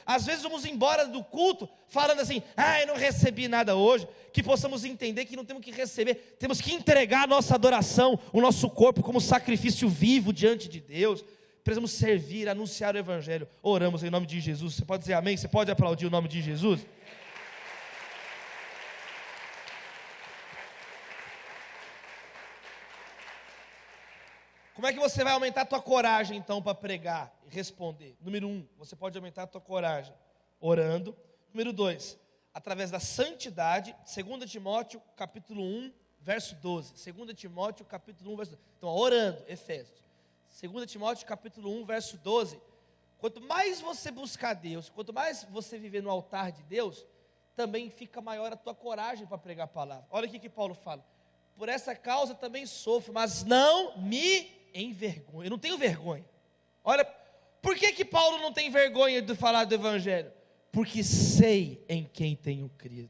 às vezes vamos embora do culto falando assim, eu não recebi nada hoje, que possamos entender que não temos que receber, temos que entregar a nossa adoração, o nosso corpo como sacrifício vivo diante de Deus, precisamos servir, anunciar o Evangelho. Oramos em nome de Jesus. Você pode dizer amém? Você pode aplaudir o nome de Jesus? Como é que você vai aumentar a tua coragem então para pregar e responder? Número 1, você pode aumentar a tua coragem orando. Número 2, através da santidade. 2 Timóteo capítulo 1, verso 12. 2 Timóteo capítulo 1, verso 12. Então, orando, Efésios. 2 Timóteo capítulo 1, verso 12. Quanto mais você buscar Deus, quanto mais você viver no altar de Deus, também fica maior a tua coragem para pregar a palavra. Olha o que Paulo fala. Por essa causa também sofro, mas não me envergonho. Eu não tenho vergonha. Olha, por que Paulo não tem vergonha de falar do Evangelho? Porque sei em quem tenho crido.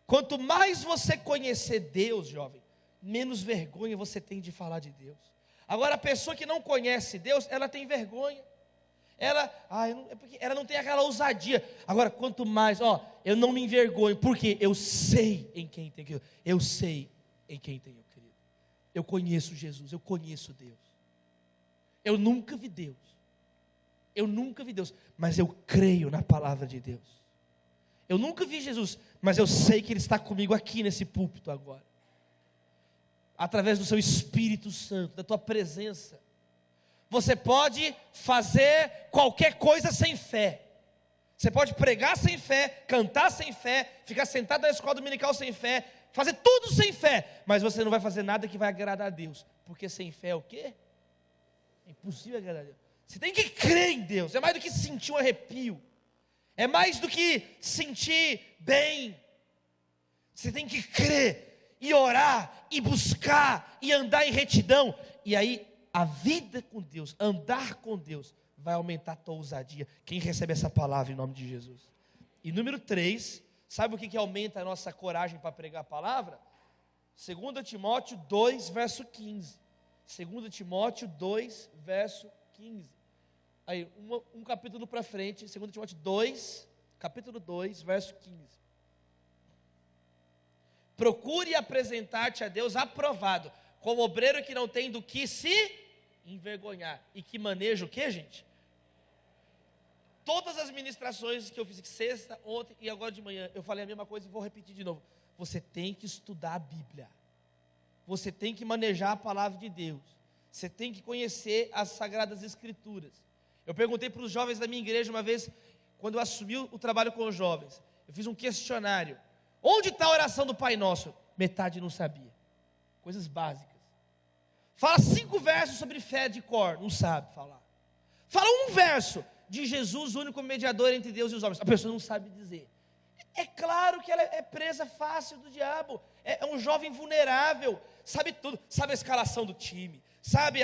Quanto mais você conhecer Deus, jovem, menos vergonha você tem de falar de Deus. Agora, a pessoa que não conhece Deus, ela tem vergonha. É porque ela não tem aquela ousadia. Agora, quanto mais, eu não me envergonho, porque eu sei em quem tenho. Eu sei em quem tenho, querido. Eu conheço Jesus, eu conheço Deus. Eu nunca vi Deus. Mas eu creio na palavra de Deus. Eu nunca vi Jesus, mas eu sei que Ele está comigo aqui nesse púlpito agora. Através do seu Espírito Santo, da tua presença. Você pode fazer qualquer coisa sem fé. Você pode pregar sem fé, cantar sem fé, ficar sentado na escola dominical sem fé, fazer tudo sem fé, mas você não vai fazer nada que vai agradar a Deus, porque sem fé é o quê? É impossível agradar a Deus. Você tem que crer em Deus, é mais do que sentir um arrepio, é mais do que sentir bem. Você tem que crer, e orar, e buscar, e andar em retidão, e aí a vida com Deus, andar com Deus, vai aumentar a tua ousadia. Quem recebe essa palavra em nome de Jesus? E número 3, sabe o que aumenta a nossa coragem para pregar a palavra? 2 Timóteo 2, verso 15. 2 Timóteo 2, verso 15. Aí, um capítulo para frente, 2 Timóteo 2, capítulo 2, verso 15. Procure apresentar-te a Deus aprovado, como obreiro que não tem do que se envergonhar, e que maneja o que, gente? Todas as ministrações que eu fiz sexta, ontem e agora de manhã, eu falei a mesma coisa e vou repetir de novo. Você tem que estudar a Bíblia. Você tem que manejar a palavra de Deus. Você tem que conhecer as Sagradas Escrituras. Eu perguntei para os jovens da minha igreja uma vez, quando eu assumi o trabalho com os jovens, eu fiz um questionário. Onde está a oração do Pai Nosso? Metade não sabia. Coisas básicas. Fala 5 versos sobre fé de cor, não sabe falar. Fala um verso de Jesus, o único mediador entre Deus e os homens, a pessoa não sabe dizer. É claro que ela é presa fácil do diabo, é um jovem vulnerável, sabe tudo, sabe a escalação do time, sabe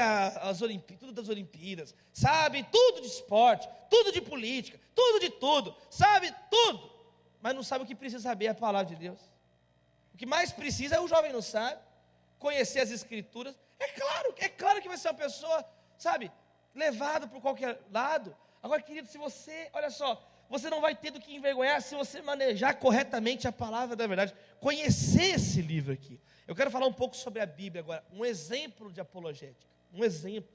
tudo das Olimpíadas, sabe tudo de esporte, tudo de política, tudo de tudo, sabe tudo, mas não sabe o que precisa saber, a palavra de Deus. O que mais precisa, o jovem não sabe, conhecer as Escrituras. É claro que vai ser uma pessoa, sabe, levada por qualquer lado. Agora, querido, se você, olha só, você não vai ter do que envergonhar se você manejar corretamente a palavra da verdade, conhecer esse livro aqui. Eu quero falar um pouco sobre a Bíblia agora, um exemplo de apologética, um exemplo.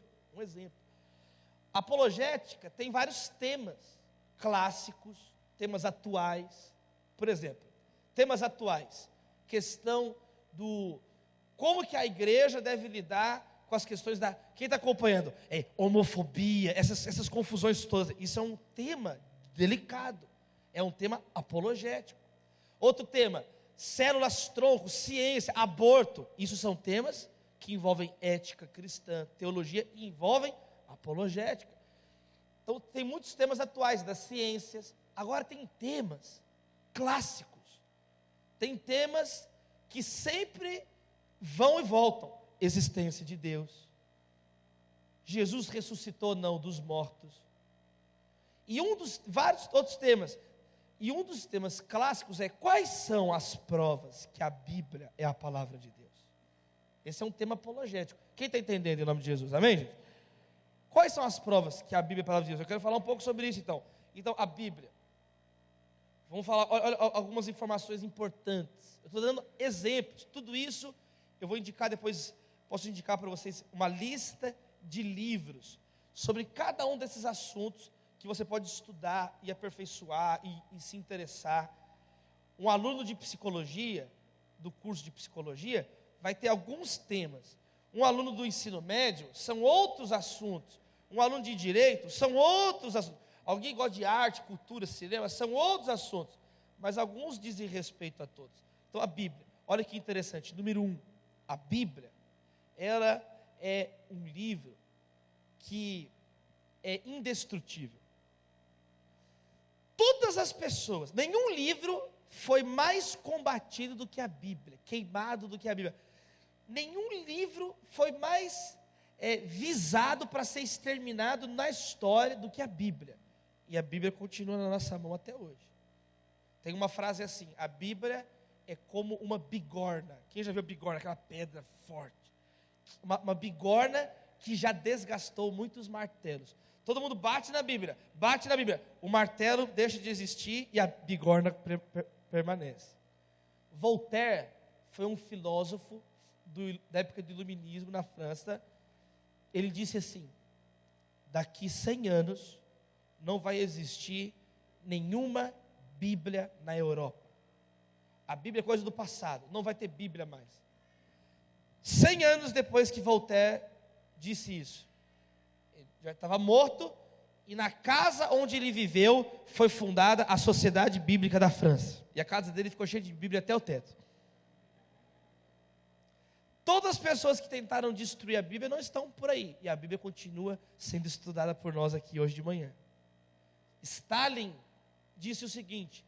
Apologética tem vários temas clássicos, temas atuais. Por exemplo, temas atuais, questão do como que a igreja deve lidar com as questões da... Quem está acompanhando? Homofobia, essas confusões todas. Isso é um tema delicado. É um tema apologético. Outro tema, células tronco, ciência, aborto. Isso são temas que envolvem ética cristã, teologia e envolvem apologética. Então tem muitos temas atuais das ciências. Agora tem temas clássicos. Tem temas que sempre vão e voltam. Existência de Deus. Jesus ressuscitou não dos mortos. E um dos vários outros temas. E um dos temas clássicos é: quais são as provas que a Bíblia é a palavra de Deus? Esse é um tema apologético. Quem está entendendo em nome de Jesus? Amém, gente? Quais são as provas que a Bíblia é a palavra de Deus? Eu quero falar um pouco sobre isso então. Então, a Bíblia. Vamos falar olha, algumas informações importantes. Eu estou dando exemplos. Tudo isso eu vou indicar depois. Posso indicar para vocês uma lista de livros sobre cada um desses assuntos que você pode estudar e aperfeiçoar e se interessar. Um aluno de psicologia, do curso de psicologia, vai ter alguns temas. Um aluno do ensino médio, são outros assuntos. Um aluno de direito, são outros assuntos. Alguém gosta de arte, cultura, cinema, são outros assuntos. Mas alguns dizem respeito a todos. Então a Bíblia, olha que interessante. Número 1, a Bíblia, ela é um livro que é indestrutível. Todas as pessoas, nenhum livro foi mais combatido do que a Bíblia, queimado do que a Bíblia. Nenhum livro foi mais visado para ser exterminado na história do que a Bíblia. E a Bíblia continua na nossa mão até hoje. Tem uma frase assim: a Bíblia é como uma bigorna. Quem já viu bigorna? Aquela pedra forte. Uma bigorna que já desgastou muitos martelos. Todo mundo bate na Bíblia, bate na Bíblia. O martelo deixa de existir e a bigorna permanece. Voltaire foi um filósofo da época do Iluminismo na França. Ele disse assim: daqui 100 anos não vai existir nenhuma Bíblia na Europa. A Bíblia é coisa do passado, não vai ter Bíblia mais. 100 anos depois que Voltaire disse isso, ele já estava morto, e na casa onde ele viveu foi fundada a Sociedade Bíblica da França. E a casa dele ficou cheia de Bíblia até o teto. Todas as pessoas que tentaram destruir a Bíblia não estão por aí. E a Bíblia continua sendo estudada por nós aqui hoje de manhã. Stalin disse o seguinte: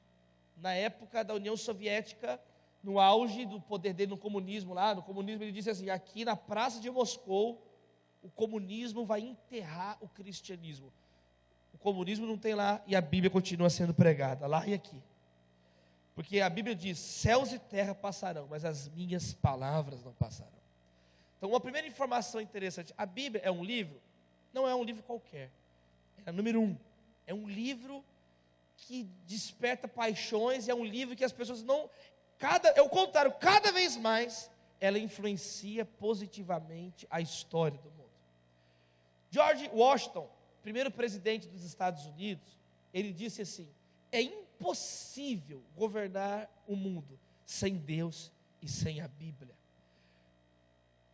na época da União Soviética, no auge do poder dele no comunismo, ele disse assim: aqui na praça de Moscou, o comunismo vai enterrar o cristianismo. O comunismo não tem lá, e a Bíblia continua sendo pregada, lá e aqui. Porque a Bíblia diz: céus e terra passarão, mas as minhas palavras não passarão. Então, uma primeira informação interessante: a Bíblia é um livro? Não é um livro qualquer. É número 1. É um livro que desperta paixões, e é um livro que as pessoas não... é o contrário, cada vez mais ela influencia positivamente a história do mundo. George Washington, primeiro presidente dos Estados Unidos, ele disse assim: é impossível governar o mundo sem Deus e sem a Bíblia.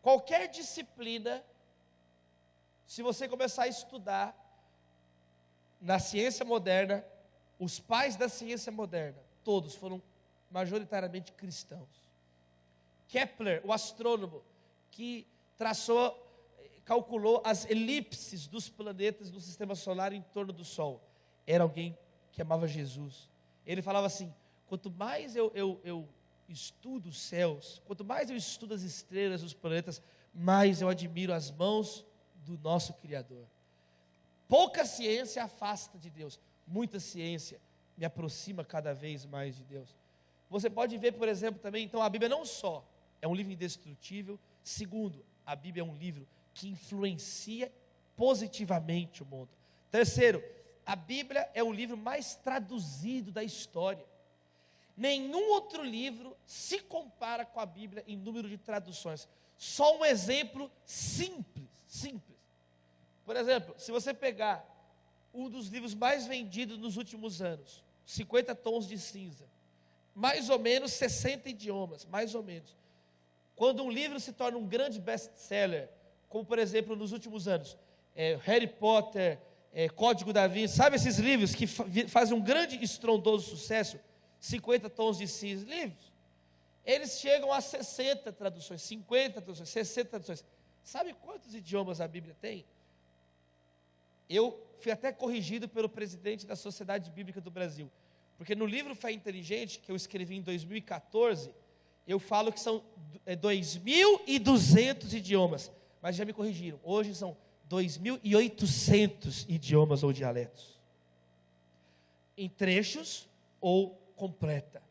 Qualquer disciplina, se você começar a estudar na ciência moderna, os pais da ciência moderna, todos foram majoritariamente cristãos. Kepler, o astrônomo, que calculou as elipses dos planetas do sistema solar em torno do Sol, era alguém que amava Jesus. Ele falava assim: quanto mais eu estudo os céus, quanto mais eu estudo as estrelas, os planetas, mais eu admiro as mãos do nosso Criador. Pouca ciência afasta de Deus, muita ciência me aproxima cada vez mais de Deus. Você pode ver, por exemplo, também, então a Bíblia não só é um livro indestrutível, segundo, a Bíblia é um livro que influencia positivamente o mundo. Terceiro, a Bíblia é o livro mais traduzido da história. Nenhum outro livro se compara com a Bíblia em número de traduções. Só um exemplo simples. Por exemplo, se você pegar um dos livros mais vendidos nos últimos anos, 50 Tons de Cinza, mais ou menos 60 idiomas, mais ou menos. Quando um livro se torna um grande best-seller, como por exemplo nos últimos anos, Harry Potter, Código da Vinci, sabe esses livros que fazem um grande e estrondoso sucesso? 50 Tons de Cinza, livros. Eles chegam a 60 traduções, 50 traduções, 60 traduções. Sabe quantos idiomas a Bíblia tem? Eu fui até corrigido pelo presidente da Sociedade Bíblica do Brasil, porque no livro Fé Inteligente, que eu escrevi em 2014, eu falo que são 2.200 idiomas, mas já me corrigiram, hoje são 2.800 idiomas ou dialetos, em trechos ou completa.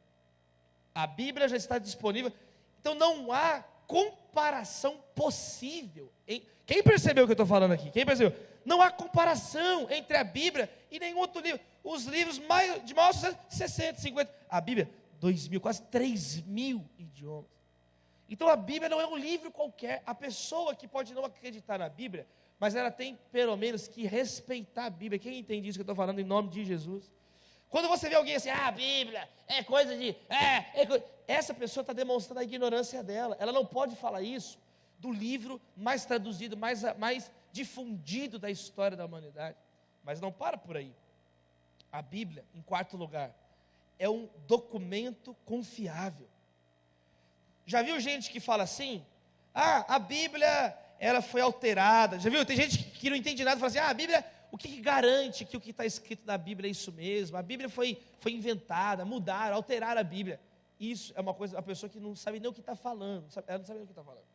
A Bíblia já está disponível, então não há comparação possível. Quem percebeu o que eu estou falando aqui? Quem percebeu? Não há comparação entre a Bíblia e nenhum outro livro. Os livros de maior sucesso, 60, 50. A Bíblia, 2.000, quase 3.000 idiomas. Então a Bíblia não é um livro qualquer. A pessoa que pode não acreditar na Bíblia, mas ela tem pelo menos que respeitar a Bíblia. Quem entende isso que eu estou falando em nome de Jesus? Quando você vê alguém assim: a Bíblia é coisa de... Essa pessoa está demonstrando a ignorância dela. Ela não pode falar isso do livro mais traduzido, mais difundido da história da humanidade. Mas não para por aí. A Bíblia, em quarto lugar, é um documento confiável. Já viu gente que fala assim: a Bíblia, ela foi alterada. Já viu? Tem gente que não entende nada e fala assim: a Bíblia, o que garante que o que está escrito na Bíblia é isso mesmo? A Bíblia foi inventada, mudaram, alteraram a Bíblia. Isso é uma coisa, a pessoa que não sabe nem o que está falando, ela não sabe nem o que está falando.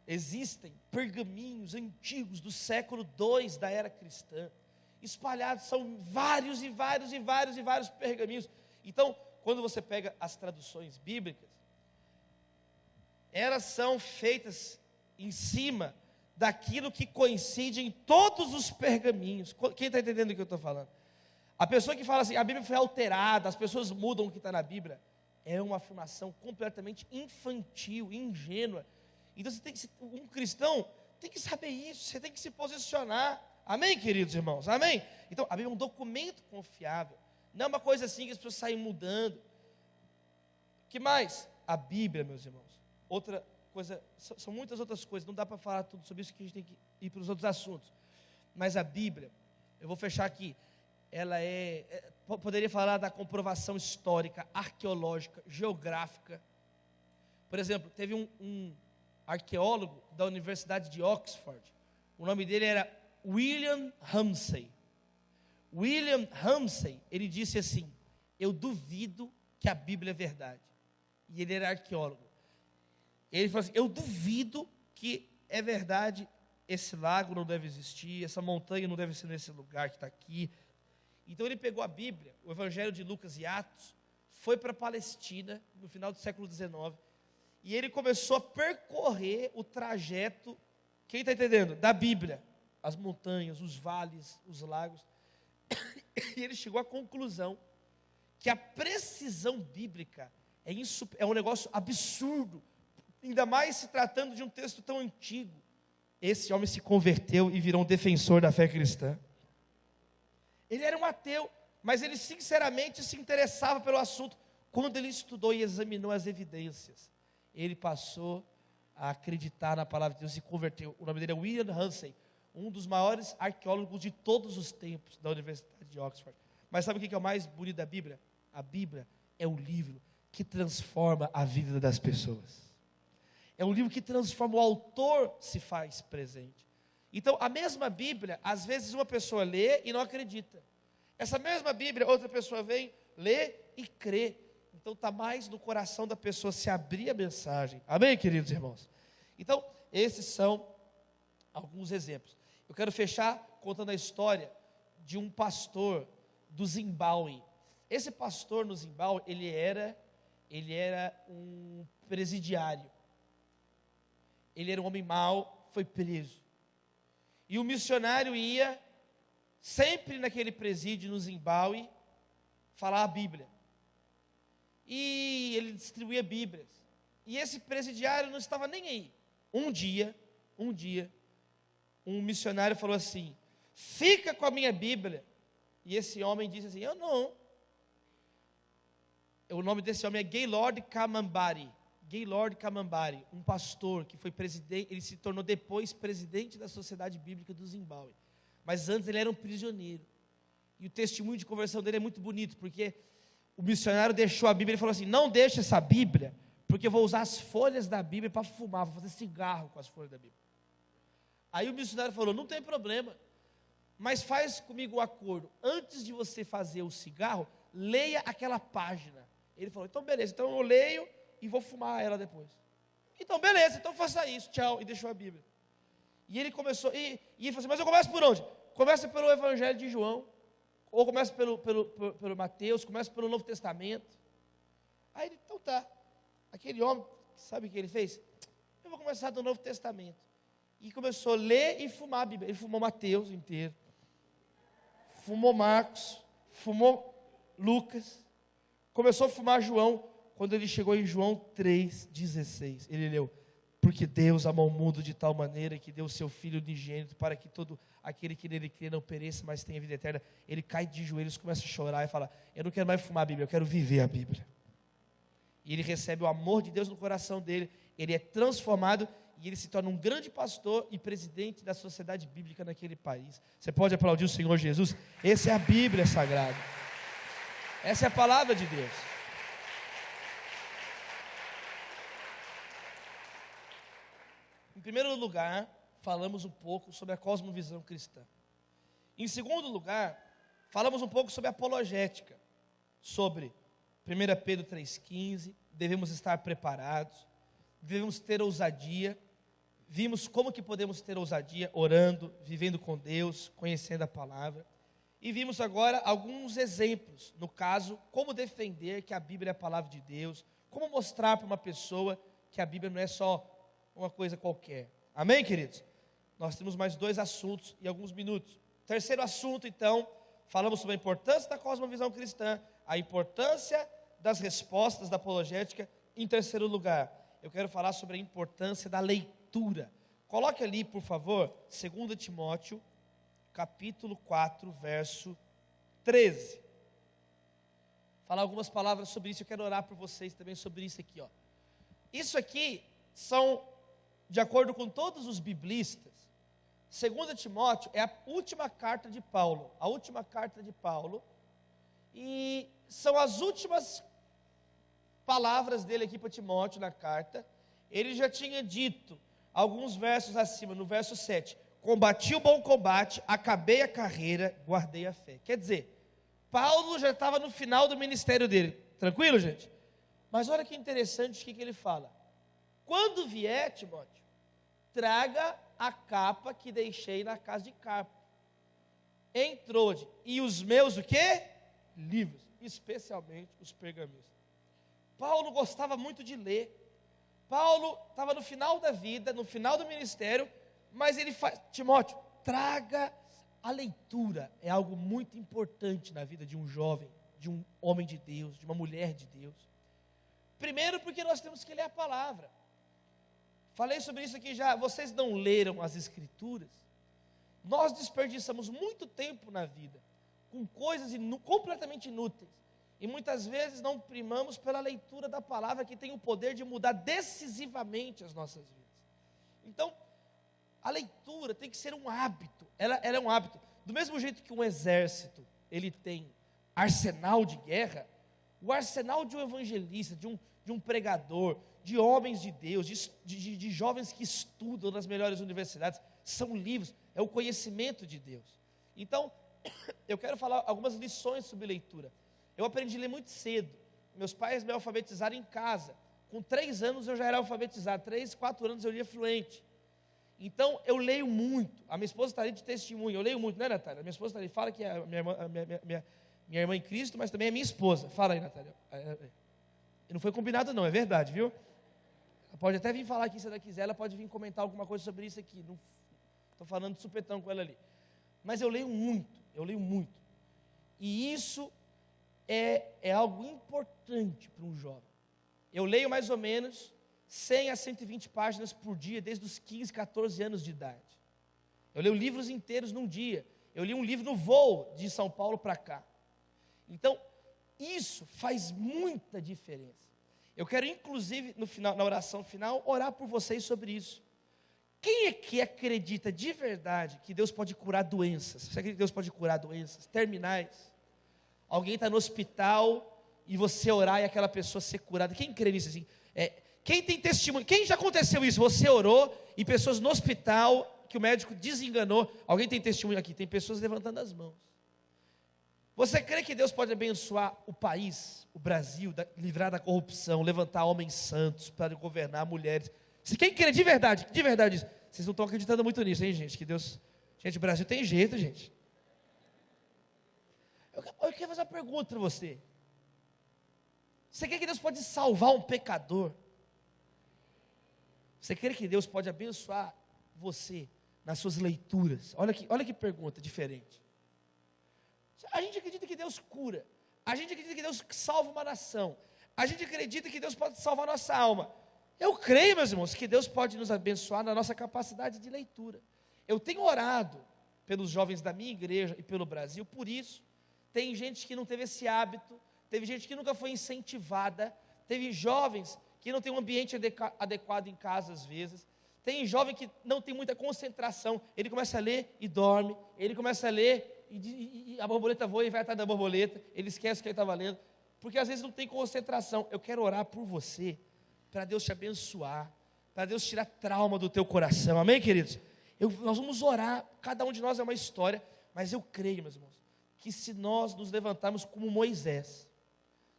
Existem pergaminhos antigos do século II da era cristã, espalhados, são vários pergaminhos. Então, quando você pega as traduções bíblicas, elas são feitas em cima daquilo que coincide em todos os pergaminhos. Quem está entendendo o que eu estou falando? A pessoa que fala assim, a Bíblia foi alterada, as pessoas mudam o que está na Bíblia, é uma afirmação completamente infantil, ingênua. Então um cristão tem que saber isso, você tem que se posicionar. Amém, queridos irmãos? Amém? Então, a Bíblia é um documento confiável. Não é uma coisa assim que as pessoas saem mudando. O que mais? A Bíblia, meus irmãos. Outra coisa, são muitas outras coisas, não dá para falar tudo sobre isso, que a gente tem que ir para os outros assuntos. Mas a Bíblia, eu vou fechar aqui, ela poderia falar da comprovação histórica, arqueológica, geográfica. Por exemplo, teve um arqueólogo da Universidade de Oxford, o nome dele era William Ramsay. William Ramsay, ele disse assim: eu duvido que a Bíblia é verdade. E ele era arqueólogo. Ele falou assim: eu duvido que é verdade, esse lago não deve existir, essa montanha não deve ser nesse lugar que está aqui. Então ele pegou a Bíblia, o Evangelho de Lucas e Atos, foi para a Palestina, no final do século XIX, e ele começou a percorrer o trajeto, quem está entendendo? Da Bíblia, as montanhas, os vales, os lagos, e ele chegou à conclusão que a precisão bíblica é um negócio absurdo, ainda mais se tratando de um texto tão antigo. Esse homem se converteu e virou um defensor da fé cristã. Ele era um ateu, mas ele sinceramente se interessava pelo assunto. Quando ele estudou e examinou as evidências, ele passou a acreditar na palavra de Deus e se converteu. O nome dele é William Ramsay, um dos maiores arqueólogos de todos os tempos da Universidade de Oxford. Mas sabe o que é o mais bonito da Bíblia? A Bíblia é o livro que transforma a vida das pessoas. É um livro que transforma, o autor se faz presente. Então, a mesma Bíblia, às vezes uma pessoa lê e não acredita. Essa mesma Bíblia, outra pessoa vem, lê e crê. Então, está mais no coração da pessoa se abrir a mensagem. Amém, queridos irmãos? Então, esses são alguns exemplos. Eu quero fechar contando a história de um pastor do Zimbábue. Esse pastor no Zimbábue, ele era um presidiário. Ele era um homem mau, foi preso. E o missionário ia sempre naquele presídio no Zimbábue falar a Bíblia. E ele distribuía Bíblias. E esse presidiário não estava nem aí. Um dia, um missionário falou assim: fica com a minha Bíblia. E esse homem disse assim: eu não. O nome desse homem é Gaylord Kamambari. Gaylord Kamambari, um pastor que foi presidente, ele se tornou depois presidente da Sociedade Bíblica do Zimbábue. Mas antes ele era um prisioneiro. E o testemunho de conversão dele é muito bonito, porque o missionário deixou a Bíblia e falou assim: não deixe essa Bíblia, porque eu vou usar as folhas da Bíblia para fumar, vou fazer cigarro com as folhas da Bíblia. Aí o missionário falou: não tem problema, mas faz comigo um acordo, antes de você fazer o cigarro, leia aquela página. Ele falou: então beleza, então eu leio e vou fumar ela depois. Então beleza, então faça isso, tchau, e deixou a Bíblia. E ele começou, e ele falou assim: mas eu começo por onde? Começa pelo Evangelho de João, ou começa pelo Mateus, começa pelo Novo Testamento. Aí ele: então tá. Aquele homem, sabe o que ele fez? Eu vou começar do Novo Testamento. E começou a ler e fumar a Bíblia. Ele fumou Mateus inteiro, fumou Marcos, fumou Lucas, começou a fumar João. Quando ele chegou em João 3,16, ele leu: porque Deus amou o mundo de tal maneira que deu o seu Filho unigênito, para que todo aquele que nele crê não pereça, mas tenha vida eterna. Ele cai de joelhos, começa a chorar e fala: eu não quero mais fumar a Bíblia, eu quero viver a Bíblia. E ele recebe o amor de Deus no coração dele, ele é transformado e ele se torna um grande pastor e presidente da sociedade bíblica naquele país. Você pode aplaudir o Senhor Jesus? Essa é a Bíblia Sagrada. Essa é a palavra de Deus. Em primeiro lugar, falamos um pouco sobre a cosmovisão cristã. Em segundo lugar, falamos um pouco sobre a apologética, sobre 1 Pedro 3,15, devemos estar preparados, devemos ter ousadia. Vimos como que podemos ter ousadia orando, vivendo com Deus, conhecendo a palavra. E vimos agora alguns exemplos, no caso, como defender que a Bíblia é a palavra de Deus, como mostrar para uma pessoa que a Bíblia não é só uma coisa qualquer. Amém, queridos? Nós temos mais 2 assuntos e alguns minutos. Terceiro assunto, então, falamos sobre a importância da cosmovisão cristã, a importância das respostas da apologética. Em terceiro lugar, eu quero falar sobre a importância da leitura. Coloque ali, por favor, 2 Timóteo, capítulo 4, verso 13. Falar algumas palavras sobre isso, eu quero orar por vocês também sobre isso aqui, ó. Isso aqui são, de acordo com todos os biblistas, 2 Timóteo é a última carta de Paulo, e são as últimas palavras dele aqui para Timóteo na carta. Ele já tinha dito, alguns versos acima, no verso 7, combati o bom combate, acabei a carreira, guardei a fé. Quer dizer, Paulo já estava no final do ministério dele, tranquilo, gente? Mas olha que interessante o que ele fala. Quando vier, Timóteo, traga a capa que deixei na casa de Carpo, em Trode, e os meus o quê? Livros, especialmente os pergaminhos. Paulo gostava muito de ler. Paulo estava no final da vida, no final do ministério, mas ele faz, Timóteo, traga a leitura. É algo muito importante na vida de um jovem, de um homem de Deus, de uma mulher de Deus. Primeiro porque nós temos que ler a palavra. Falei sobre isso aqui já. Vocês não leram as escrituras? Nós desperdiçamos muito tempo na vida com coisas completamente inúteis, e muitas vezes não primamos pela leitura da palavra, que tem o poder de mudar decisivamente as nossas vidas. Então, a leitura tem que ser um hábito. Ela é um hábito. Do mesmo jeito que um exército, ele tem arsenal de guerra, o arsenal de um evangelista, de um pregador, de homens de Deus, de jovens que estudam nas melhores universidades, são livros, é o conhecimento de Deus. Então, eu quero falar algumas lições sobre leitura. Eu aprendi a ler muito cedo. Meus pais me alfabetizaram em casa. Com 3 anos eu já era alfabetizado, 3, 4 anos eu lia fluente. Então, eu leio muito. A minha esposa está ali de testemunho, eu leio muito, né, Natália? A minha esposa está ali, fala que é a minha irmã em Cristo, mas também é minha esposa. Fala aí, Natália. Não foi combinado não, é verdade, viu? Ela pode até vir falar aqui se ela quiser, ela pode vir comentar alguma coisa sobre isso aqui. Não estou falando de supetão com ela ali. Mas eu leio muito. E isso é algo importante para um jovem. Eu leio mais ou menos 100 a 120 páginas por dia, desde os 15, 14 anos de idade. Eu leio livros inteiros num dia. Eu li um livro no voo de São Paulo para cá. Então, isso faz muita diferença. Eu quero, inclusive, no final, na oração final, orar por vocês sobre isso. Quem é que acredita de verdade que Deus pode curar doenças? Você acredita que Deus pode curar doenças terminais? Alguém está no hospital e você orar e aquela pessoa ser curada. Quem crê nisso assim? Quem tem testemunho? Quem já aconteceu isso? Você orou e pessoas no hospital que o médico desenganou. Alguém tem testemunho aqui? Tem pessoas levantando as mãos. Você crê que Deus pode abençoar o país, o Brasil, livrar da corrupção, levantar homens santos para governar mulheres? Quem crê de verdade isso? Vocês não estão acreditando muito nisso, hein, gente? Que Deus... Gente, o Brasil tem jeito, gente. Eu quero fazer uma pergunta para você. Você crê que Deus pode salvar um pecador? Você crê que Deus pode abençoar você nas suas leituras? Olha que pergunta diferente. A gente acredita que Deus cura. A gente acredita que Deus salva uma nação. A gente acredita que Deus pode salvar a nossa alma. Eu creio, meus irmãos, que Deus pode nos abençoar na nossa capacidade de leitura. Eu tenho orado pelos jovens da minha igreja e pelo Brasil por isso. Tem gente que não teve esse hábito, teve gente que nunca foi incentivada, teve jovens que não tem um ambiente adequado em casa às vezes, tem jovem que não tem muita concentração, ele começa a ler e dorme, ele começa a ler e a borboleta voa e vai atrás da borboleta, ele esquece o que ele estava lendo, porque às vezes não tem concentração. Eu quero orar por você, para Deus te abençoar, para Deus tirar trauma do teu coração, amém, queridos? Nós vamos orar, cada um de nós é uma história, mas eu creio, meus irmãos, que se nós nos levantarmos como Moisés,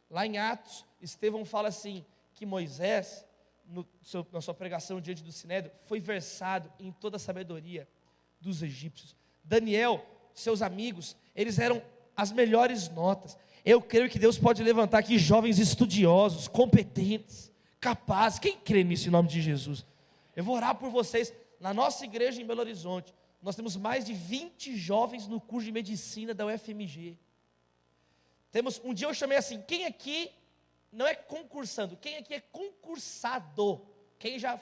lá em Atos, Estevão fala assim, que Moisés, na sua pregação diante do Sinédrio, foi versado em toda a sabedoria dos egípcios. Daniel, seus amigos, eles eram as melhores notas. Eu creio que Deus pode levantar aqui jovens estudiosos, competentes, capazes. Quem crê nisso em nome de Jesus? Eu vou orar por vocês. Na nossa igreja em Belo Horizonte, nós temos mais de 20 jovens no curso de medicina da UFMG. Um dia eu chamei assim, quem aqui não é concursando, quem aqui é concursado? Quem já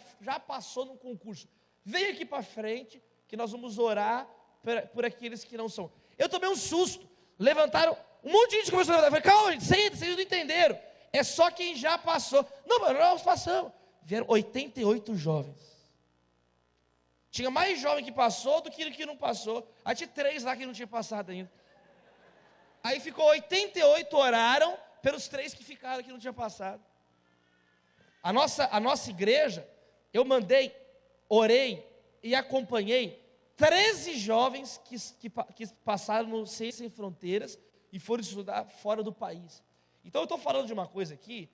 passou num concurso? Vem aqui para frente, que nós vamos orar por aqueles que não são. Eu tomei um susto, levantaram, um monte de gente começou a levantar, eu falei, calma gente, senta, vocês não entenderam, é só quem já passou. Não, mas nós passamos. Vieram 88 jovens. Tinha mais jovem que passou do que não passou. Aí tinha 3 lá que não tinha passado ainda. Aí ficou 88, oraram pelos 3 que ficaram que não tinha passado. A nossa igreja, eu orei e acompanhei 13 jovens que passaram no Ciências Sem Fronteiras e foram estudar fora do país. Então eu estou falando de uma coisa aqui,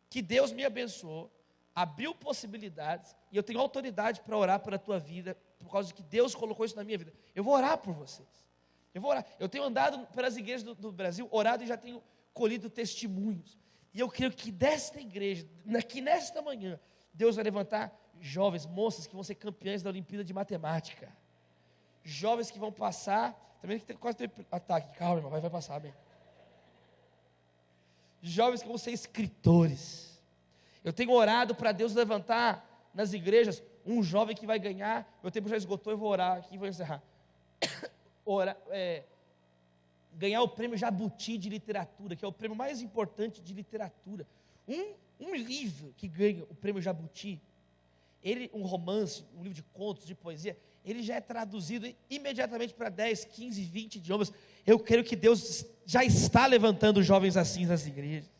que Deus me abençoou, abriu possibilidades, e eu tenho autoridade para orar pela tua vida, por causa de que Deus colocou isso na minha vida. Eu vou orar por vocês. Eu vou orar. Eu tenho andado pelas igrejas do Brasil, orado e já tenho colhido testemunhos. E eu creio que desta igreja, aqui nesta manhã, Deus vai levantar jovens, moças que vão ser campeãs da Olimpíada de Matemática. Jovens que vão passar, também que quase tem ataque, calma irmão, vai passar, amém. Jovens que vão ser escritores. Eu tenho orado para Deus levantar nas igrejas um jovem que vai ganhar, meu tempo já esgotou, eu vou orar aqui e vou encerrar. Ganhar o prêmio Jabuti de literatura, que é o prêmio mais importante de literatura. Um livro que ganha o prêmio Jabuti, um romance, um livro de contos, de poesia, ele já é traduzido imediatamente para 10, 15, 20 idiomas. Eu creio que Deus já está levantando jovens assim nas igrejas.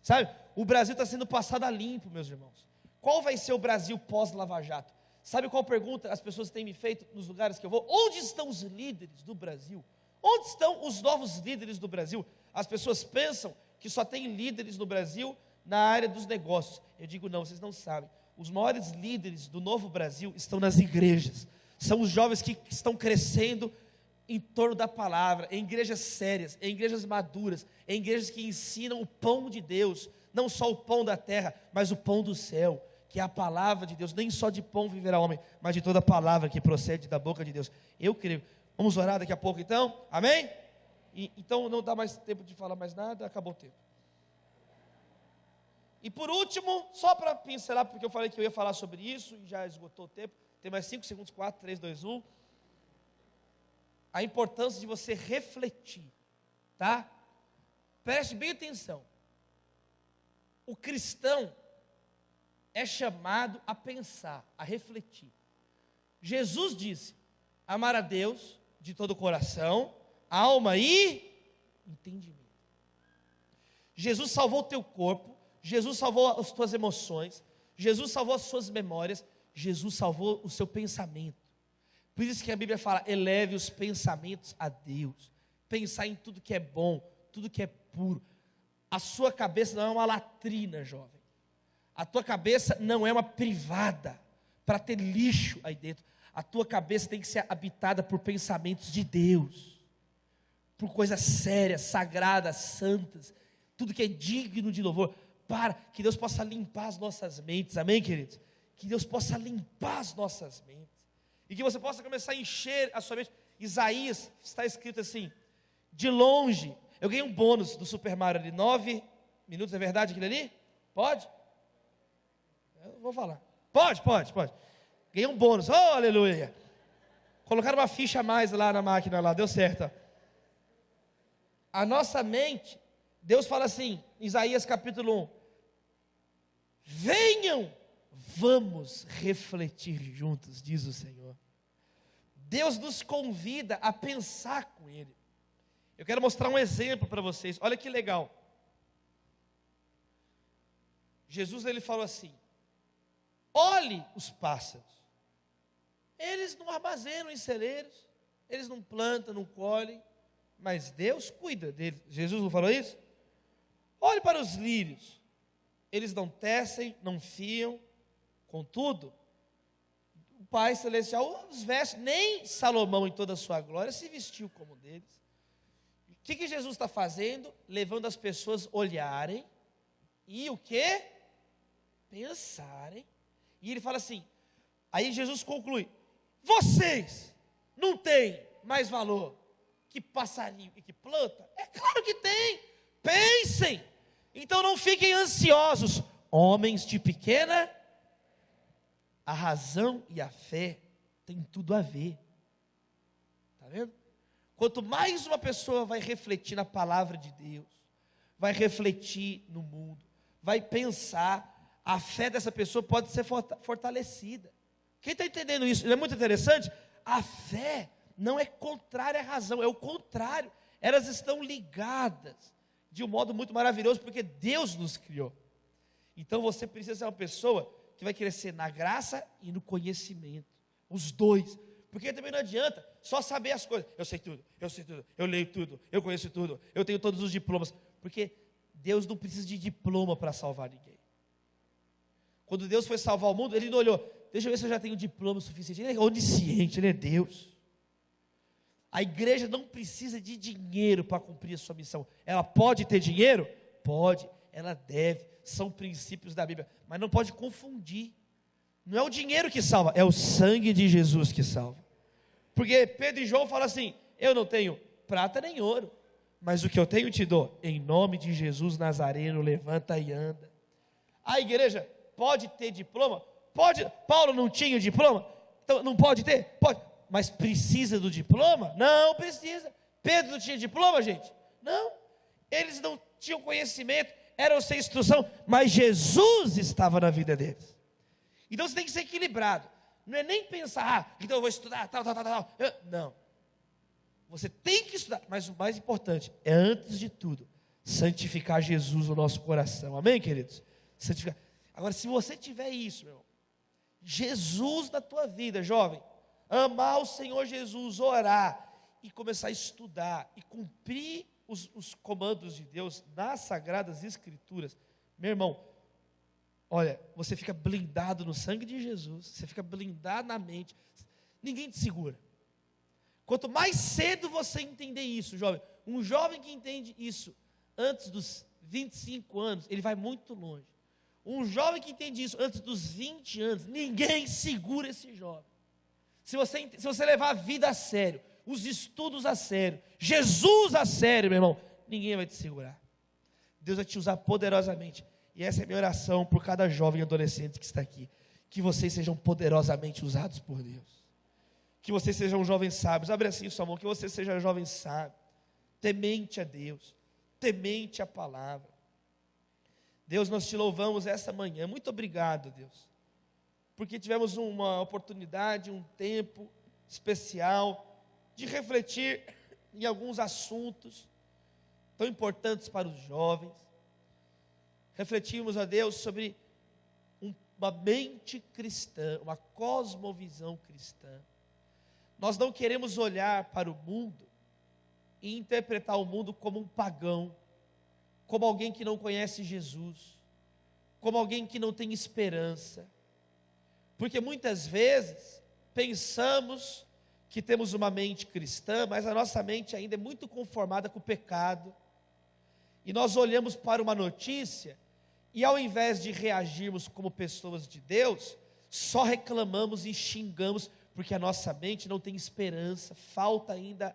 Sabe, o Brasil está sendo passado a limpo, meus irmãos. Qual vai ser o Brasil pós-Lava Jato? Sabe qual pergunta as pessoas têm me feito nos lugares que eu vou? Onde estão os líderes do Brasil? Onde estão os novos líderes do Brasil? As pessoas pensam que só tem líderes no Brasil na área dos negócios. Eu digo não, vocês não sabem. Os maiores líderes do novo Brasil estão nas igrejas. São os jovens que estão crescendo em torno da palavra, em igrejas sérias, em igrejas maduras, em igrejas que ensinam o pão de Deus, não só o pão da terra, mas o pão do céu, que é a palavra de Deus. Nem só de pão viverá o homem, mas de toda a palavra que procede da boca de Deus. Eu creio. Vamos orar daqui a pouco então? Amém? Então não dá mais tempo de falar mais nada, acabou o tempo. E por último, só para pincelar, porque eu falei que eu ia falar sobre isso e já esgotou o tempo. Tem mais 5 segundos, 4, 3, 2, 1. A importância de você refletir, tá? Preste bem atenção. O cristão é chamado a pensar, a refletir. Jesus disse: amar a Deus de todo o coração, alma e entendimento. Jesus salvou o teu corpo, Jesus salvou as tuas emoções, Jesus salvou as suas memórias, Jesus salvou o seu pensamento. Por isso que a Bíblia fala, eleve os pensamentos a Deus. Pensar em tudo que é bom, tudo que é puro. A sua cabeça não é uma latrina, jovem. A tua cabeça não é uma privada para ter lixo aí dentro. A tua cabeça tem que ser habitada por pensamentos de Deus, por coisas sérias, sagradas, santas, tudo que é digno de louvor. Para que Deus possa limpar as nossas mentes, amém, queridos? Que Deus possa limpar as nossas mentes. E que você possa começar a encher a sua mente. Isaías, está escrito assim, de longe, eu ganhei um bônus do Super Mario ali, 9 minutos, é verdade aquilo ali? Pode? Eu vou falar. Pode. Ganhei um bônus, oh aleluia. Colocaram uma ficha a mais lá na máquina, lá, deu certo. A nossa mente, Deus fala assim, Isaías capítulo 1, venham, vamos refletir juntos, diz o Senhor. Deus nos convida a pensar com Ele. Eu quero mostrar um exemplo para vocês, olha que legal. Jesus, ele falou assim, olhe os pássaros, eles não armazenam em celeiros, eles não plantam, não colhem, mas Deus cuida deles. Jesus não falou isso? Olhe para os lírios, eles não tecem, não fiam, contudo, o Pai Celestial os veste, nem Salomão em toda a sua glória se vestiu como deles. O que Jesus está fazendo? Levando as pessoas a olharem e o quê? Pensarem. E ele fala assim, Aí Jesus conclui: vocês não têm mais valor que passarinho e que planta? É claro que tem. Pensem. Então não fiquem ansiosos, homens de pequena. A razão e a fé têm tudo a ver. Está vendo? Quanto mais uma pessoa vai refletir na palavra de Deus, vai refletir no mundo, vai pensar, a fé dessa pessoa pode ser fortalecida. Quem está entendendo isso? Não é muito interessante? A fé não é contrária à razão, é o contrário. Elas estão ligadas de um modo muito maravilhoso, porque Deus nos criou. Então você precisa ser uma pessoa que vai crescer na graça e no conhecimento. Os dois. Porque também não adianta só saber as coisas. Eu sei tudo, eu leio tudo, eu conheço tudo, eu tenho todos os diplomas. Porque Deus não precisa de diploma para salvar ninguém. Quando Deus foi salvar o mundo, Ele não olhou: deixa eu ver se eu já tenho diploma suficiente. Ele é onisciente, Ele é Deus. A igreja não precisa de dinheiro para cumprir a sua missão. Ela pode ter dinheiro? Pode, ela deve. São princípios da Bíblia. Mas não pode confundir. Não é o dinheiro que salva, é o sangue de Jesus que salva. Porque Pedro e João falam assim: eu não tenho prata nem ouro, mas o que eu tenho te dou. Em nome de Jesus Nazareno, levanta e anda. A igreja pode ter diploma? Pode. Paulo não tinha diploma? Então não pode ter? Pode. Mas precisa do diploma? Não precisa. Pedro não tinha diploma, gente? Não. Eles não tinham conhecimento, eram sem instrução, mas Jesus estava na vida deles. Então você tem que ser equilibrado. Não é nem pensar: então eu vou estudar, tal. Não. Você tem que estudar, mas o mais importante é, antes de tudo, santificar Jesus no nosso coração. Amém, queridos? Santificar. Agora, se você tiver isso, meu irmão, Jesus na tua vida, jovem, amar o Senhor Jesus, orar e começar a estudar e cumprir os comandos de Deus nas Sagradas Escrituras, meu irmão, olha, você fica blindado no sangue de Jesus, você fica blindado na mente, ninguém te segura. Quanto mais cedo você entender isso, jovem, um jovem que entende isso antes dos 25 anos, ele vai muito longe. Um jovem que entende isso antes dos 20 anos, ninguém segura esse jovem. Se você levar a vida a sério, os estudos a sério, Jesus a sério, meu irmão, ninguém vai te segurar. Deus vai te usar poderosamente. E essa é a minha oração por cada jovem e adolescente que está aqui. Que vocês sejam poderosamente usados por Deus. Que vocês sejam jovens sábios. Abre assim sua mão. Que você seja jovem sábio, temente a Deus, temente a palavra. Deus, nós te louvamos essa manhã. Muito obrigado, Deus, porque tivemos uma oportunidade, um tempo especial de refletir em alguns assuntos tão importantes para os jovens. Refletimos, ó Deus, sobre uma mente cristã, uma cosmovisão cristã. Nós não queremos olhar para o mundo e interpretar o mundo como um pagão, como alguém que não conhece Jesus, como alguém que não tem esperança. Porque muitas vezes pensamos que temos uma mente cristã, mas a nossa mente ainda é muito conformada com o pecado. E nós olhamos para uma notícia e, ao invés de reagirmos como pessoas de Deus, só reclamamos e xingamos, porque a nossa mente não tem esperança, falta ainda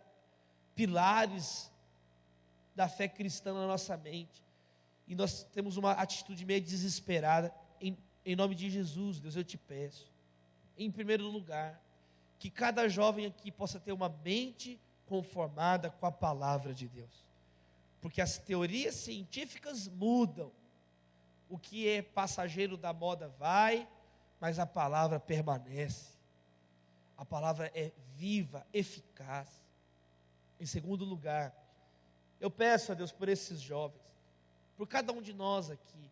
pilares da fé cristã na nossa mente. E nós temos uma atitude meio desesperada. Em nome de Jesus, Deus, eu te peço, em primeiro lugar, que cada jovem aqui possa ter uma mente conformada com a palavra de Deus. Porque as teorias científicas mudam. O que é passageiro da moda vai, mas a palavra permanece. A palavra é viva, eficaz. Em segundo lugar, eu peço a Deus por esses jovens, por cada um de nós aqui,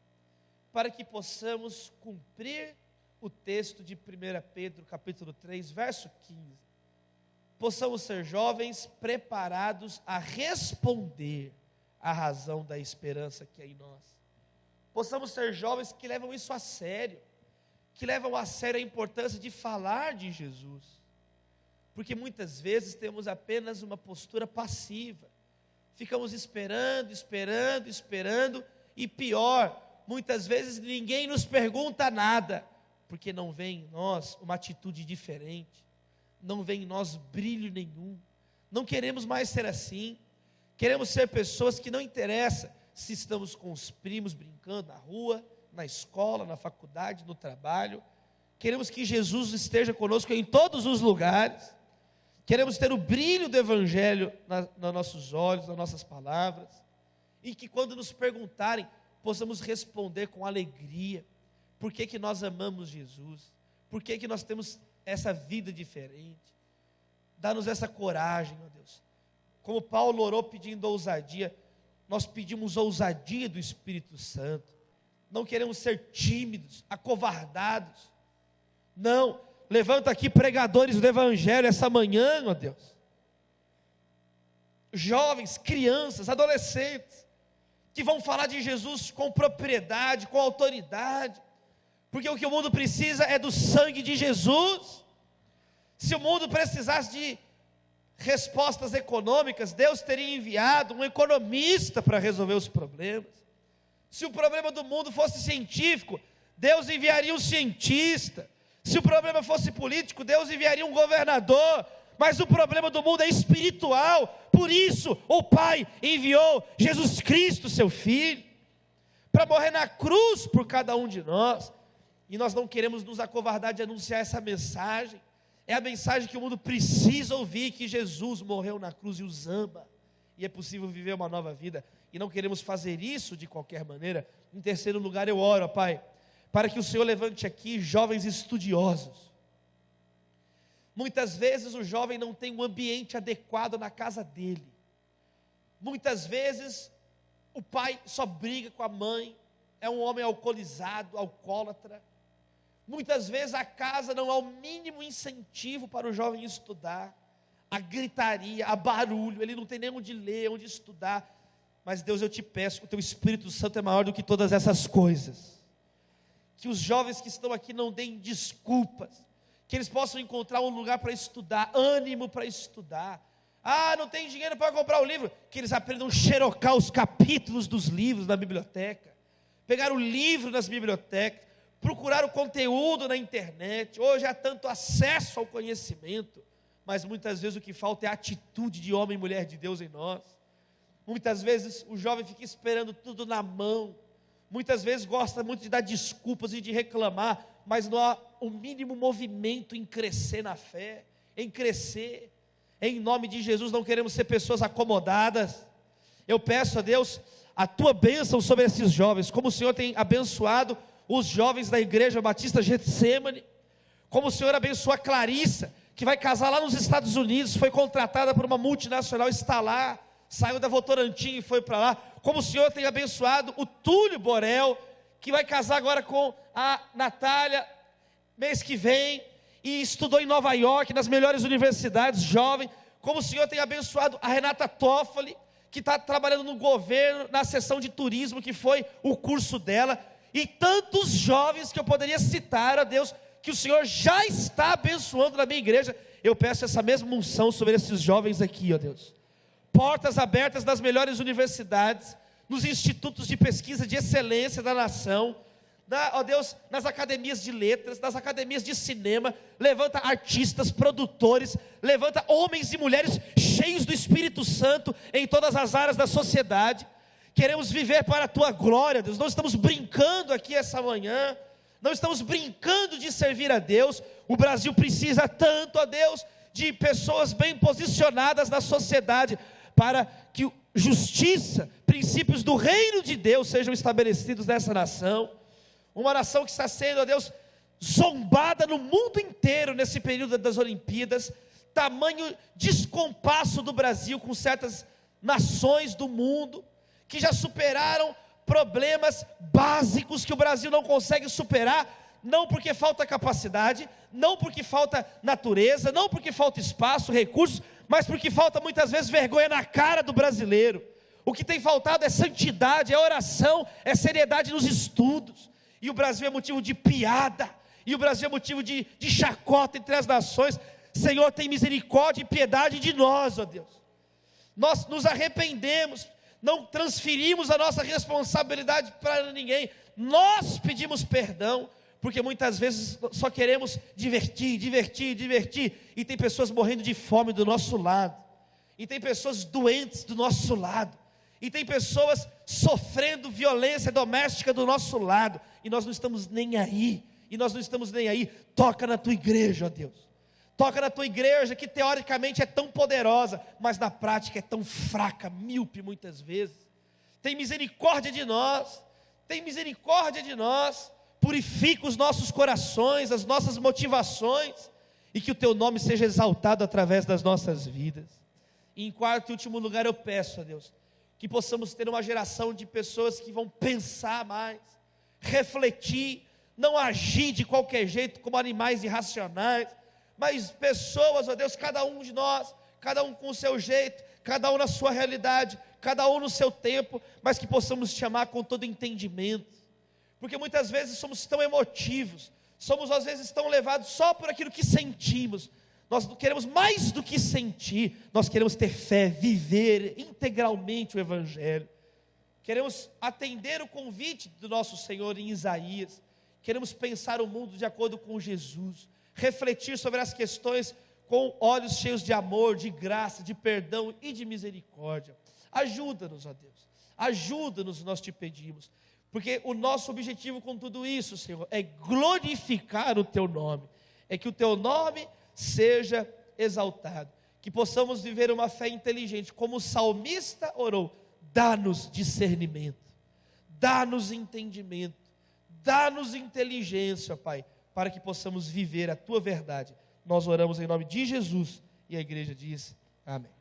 para que possamos cumprir o texto de 1 Pedro capítulo 3, verso 15. Possamos ser jovens preparados a responder à razão da esperança que é em nós. Possamos ser jovens que levam isso a sério, que levam a sério a importância de falar de Jesus. Porque muitas vezes temos apenas uma postura passiva. Ficamos esperando, e pior, muitas vezes ninguém nos pergunta nada, porque não vem em nós uma atitude diferente, não vem em nós brilho nenhum. Não queremos mais ser assim. Queremos ser pessoas que não interessa se estamos com os primos brincando na rua, na escola, na faculdade, no trabalho. Queremos que Jesus esteja conosco em todos os lugares. Queremos ter o brilho do Evangelho nos nossos olhos, nas nossas palavras. E que quando nos perguntarem, possamos responder com alegria. Por que nós amamos Jesus? Por que nós temos essa vida diferente? Dá-nos essa coragem, ó Deus. Como Paulo orou pedindo ousadia, nós pedimos ousadia do Espírito Santo. Não queremos ser tímidos, acovardados. Não, levanta aqui pregadores do Evangelho essa manhã, ó Deus. Jovens, crianças, adolescentes, que vão falar de Jesus com propriedade, com autoridade. Porque o que o mundo precisa é do sangue de Jesus. Se o mundo precisasse de respostas econômicas, Deus teria enviado um economista para resolver os problemas. Se o problema do mundo fosse científico, Deus enviaria um cientista. Se o problema fosse político, Deus enviaria um governador. Mas o problema do mundo é espiritual. Por isso o Pai enviou Jesus Cristo, seu Filho, para morrer na cruz por cada um de nós. E nós não queremos nos acovardar de anunciar essa mensagem. É a mensagem que o mundo precisa ouvir, que Jesus morreu na cruz e os ama, e é possível viver uma nova vida, e não queremos fazer isso de qualquer maneira. Em terceiro lugar, eu oro, Pai, para que o Senhor levante aqui jovens estudiosos. Muitas vezes o jovem não tem um ambiente adequado na casa dele. Muitas vezes o pai só briga com a mãe, é um homem alcoolizado, alcoólatra. Muitas vezes a casa não há o mínimo incentivo para o jovem estudar. A gritaria, a barulho, ele não tem nem onde ler, onde estudar. Mas Deus, eu te peço, o teu Espírito Santo é maior do que todas essas coisas. Que os jovens que estão aqui não deem desculpas, que eles possam encontrar um lugar para estudar, ânimo para estudar. Ah, não tem dinheiro para comprar o livro, que eles aprendam a xerocar os capítulos dos livros na biblioteca, pegar o livro nas bibliotecas, procurar o conteúdo na internet. Hoje há tanto acesso ao conhecimento, mas muitas vezes o que falta é a atitude de homem e mulher de Deus em nós. Muitas vezes o jovem fica esperando tudo na mão, muitas vezes gosta muito de dar desculpas e de reclamar, mas não há o mínimo movimento em crescer na fé, em crescer. Em nome de Jesus, não queremos ser pessoas acomodadas. Eu peço a Deus a tua bênção sobre esses jovens, como o Senhor tem abençoado os jovens da Igreja Batista Getsemane, como o Senhor abençoou a Clarissa, que vai casar lá nos Estados Unidos, foi contratada por uma multinacional, está lá, saiu da Votorantim e foi para lá. Como o Senhor tem abençoado o Túlio Borel, que vai casar agora com a Natália, mês que vem, e estudou em Nova York, nas melhores universidades, jovem. Como o Senhor tem abençoado a Renata Toffoli, que está trabalhando no governo, na seção de turismo, que foi o curso dela, e tantos jovens que eu poderia citar, a Deus, que o Senhor já está abençoando na minha igreja. Eu peço essa mesma unção sobre esses jovens aqui, ó Deus. Portas abertas nas melhores universidades, nos institutos de pesquisa de excelência da nação, ó Deus, nas academias de letras, nas academias de cinema. Levanta artistas, produtores, levanta homens e mulheres cheios do Espírito Santo em todas as áreas da sociedade. Queremos viver para a tua glória, Deus. Não estamos brincando aqui essa manhã, não estamos brincando de servir a Deus. O Brasil precisa tanto, ó Deus, de pessoas bem posicionadas na sociedade, para que justiça, princípios do reino de Deus sejam estabelecidos nessa nação. Uma nação que está sendo, ó Deus, zombada no mundo inteiro nesse período das Olimpíadas. Tamanho descompasso do Brasil com certas nações do mundo, que já superaram problemas básicos que o Brasil não consegue superar, não porque falta capacidade, não porque falta natureza, não porque falta espaço, recursos, mas porque falta muitas vezes vergonha na cara do brasileiro. O que tem faltado é santidade, é oração, é seriedade nos estudos. E o Brasil é motivo de piada, e o Brasil é motivo de chacota entre as nações. Senhor, tem misericórdia e piedade de nós, ó Deus. Nós nos arrependemos, não transferimos a nossa responsabilidade para ninguém. Nós pedimos perdão, porque muitas vezes só queremos divertir, e tem pessoas morrendo de fome do nosso lado, e tem pessoas doentes do nosso lado, e tem pessoas sofrendo violência doméstica do nosso lado, e nós não estamos nem aí, toca na tua igreja, ó Deus, toca na tua igreja, que teoricamente é tão poderosa, mas na prática é tão fraca, míope muitas vezes. Tem misericórdia de nós, purifica os nossos corações, as nossas motivações, e que o teu nome seja exaltado através das nossas vidas. E em quarto e último lugar, eu peço a Deus, que possamos ter uma geração de pessoas que vão pensar mais, refletir, não agir de qualquer jeito como animais irracionais, mas pessoas, ó Deus, cada um de nós, cada um com o seu jeito, cada um na sua realidade, cada um no seu tempo, mas que possamos te amar com todo entendimento, porque muitas vezes somos tão emotivos, somos às vezes tão levados só por aquilo que sentimos. Nós queremos mais do que sentir, nós queremos ter fé, viver integralmente o Evangelho, queremos atender o convite do nosso Senhor em Isaías, queremos pensar o mundo de acordo com Jesus, refletir sobre as questões com olhos cheios de amor, de graça, de perdão e de misericórdia. Ajuda-nos, ó Deus, ajuda-nos, nós te pedimos, porque o nosso objetivo com tudo isso, Senhor, é glorificar o teu nome, é que o teu nome seja exaltado, que possamos viver uma fé inteligente, como o salmista orou: dá-nos discernimento, dá-nos entendimento, dá-nos inteligência, Pai, para que possamos viver a tua verdade. Nós oramos em nome de Jesus, e a igreja diz amém.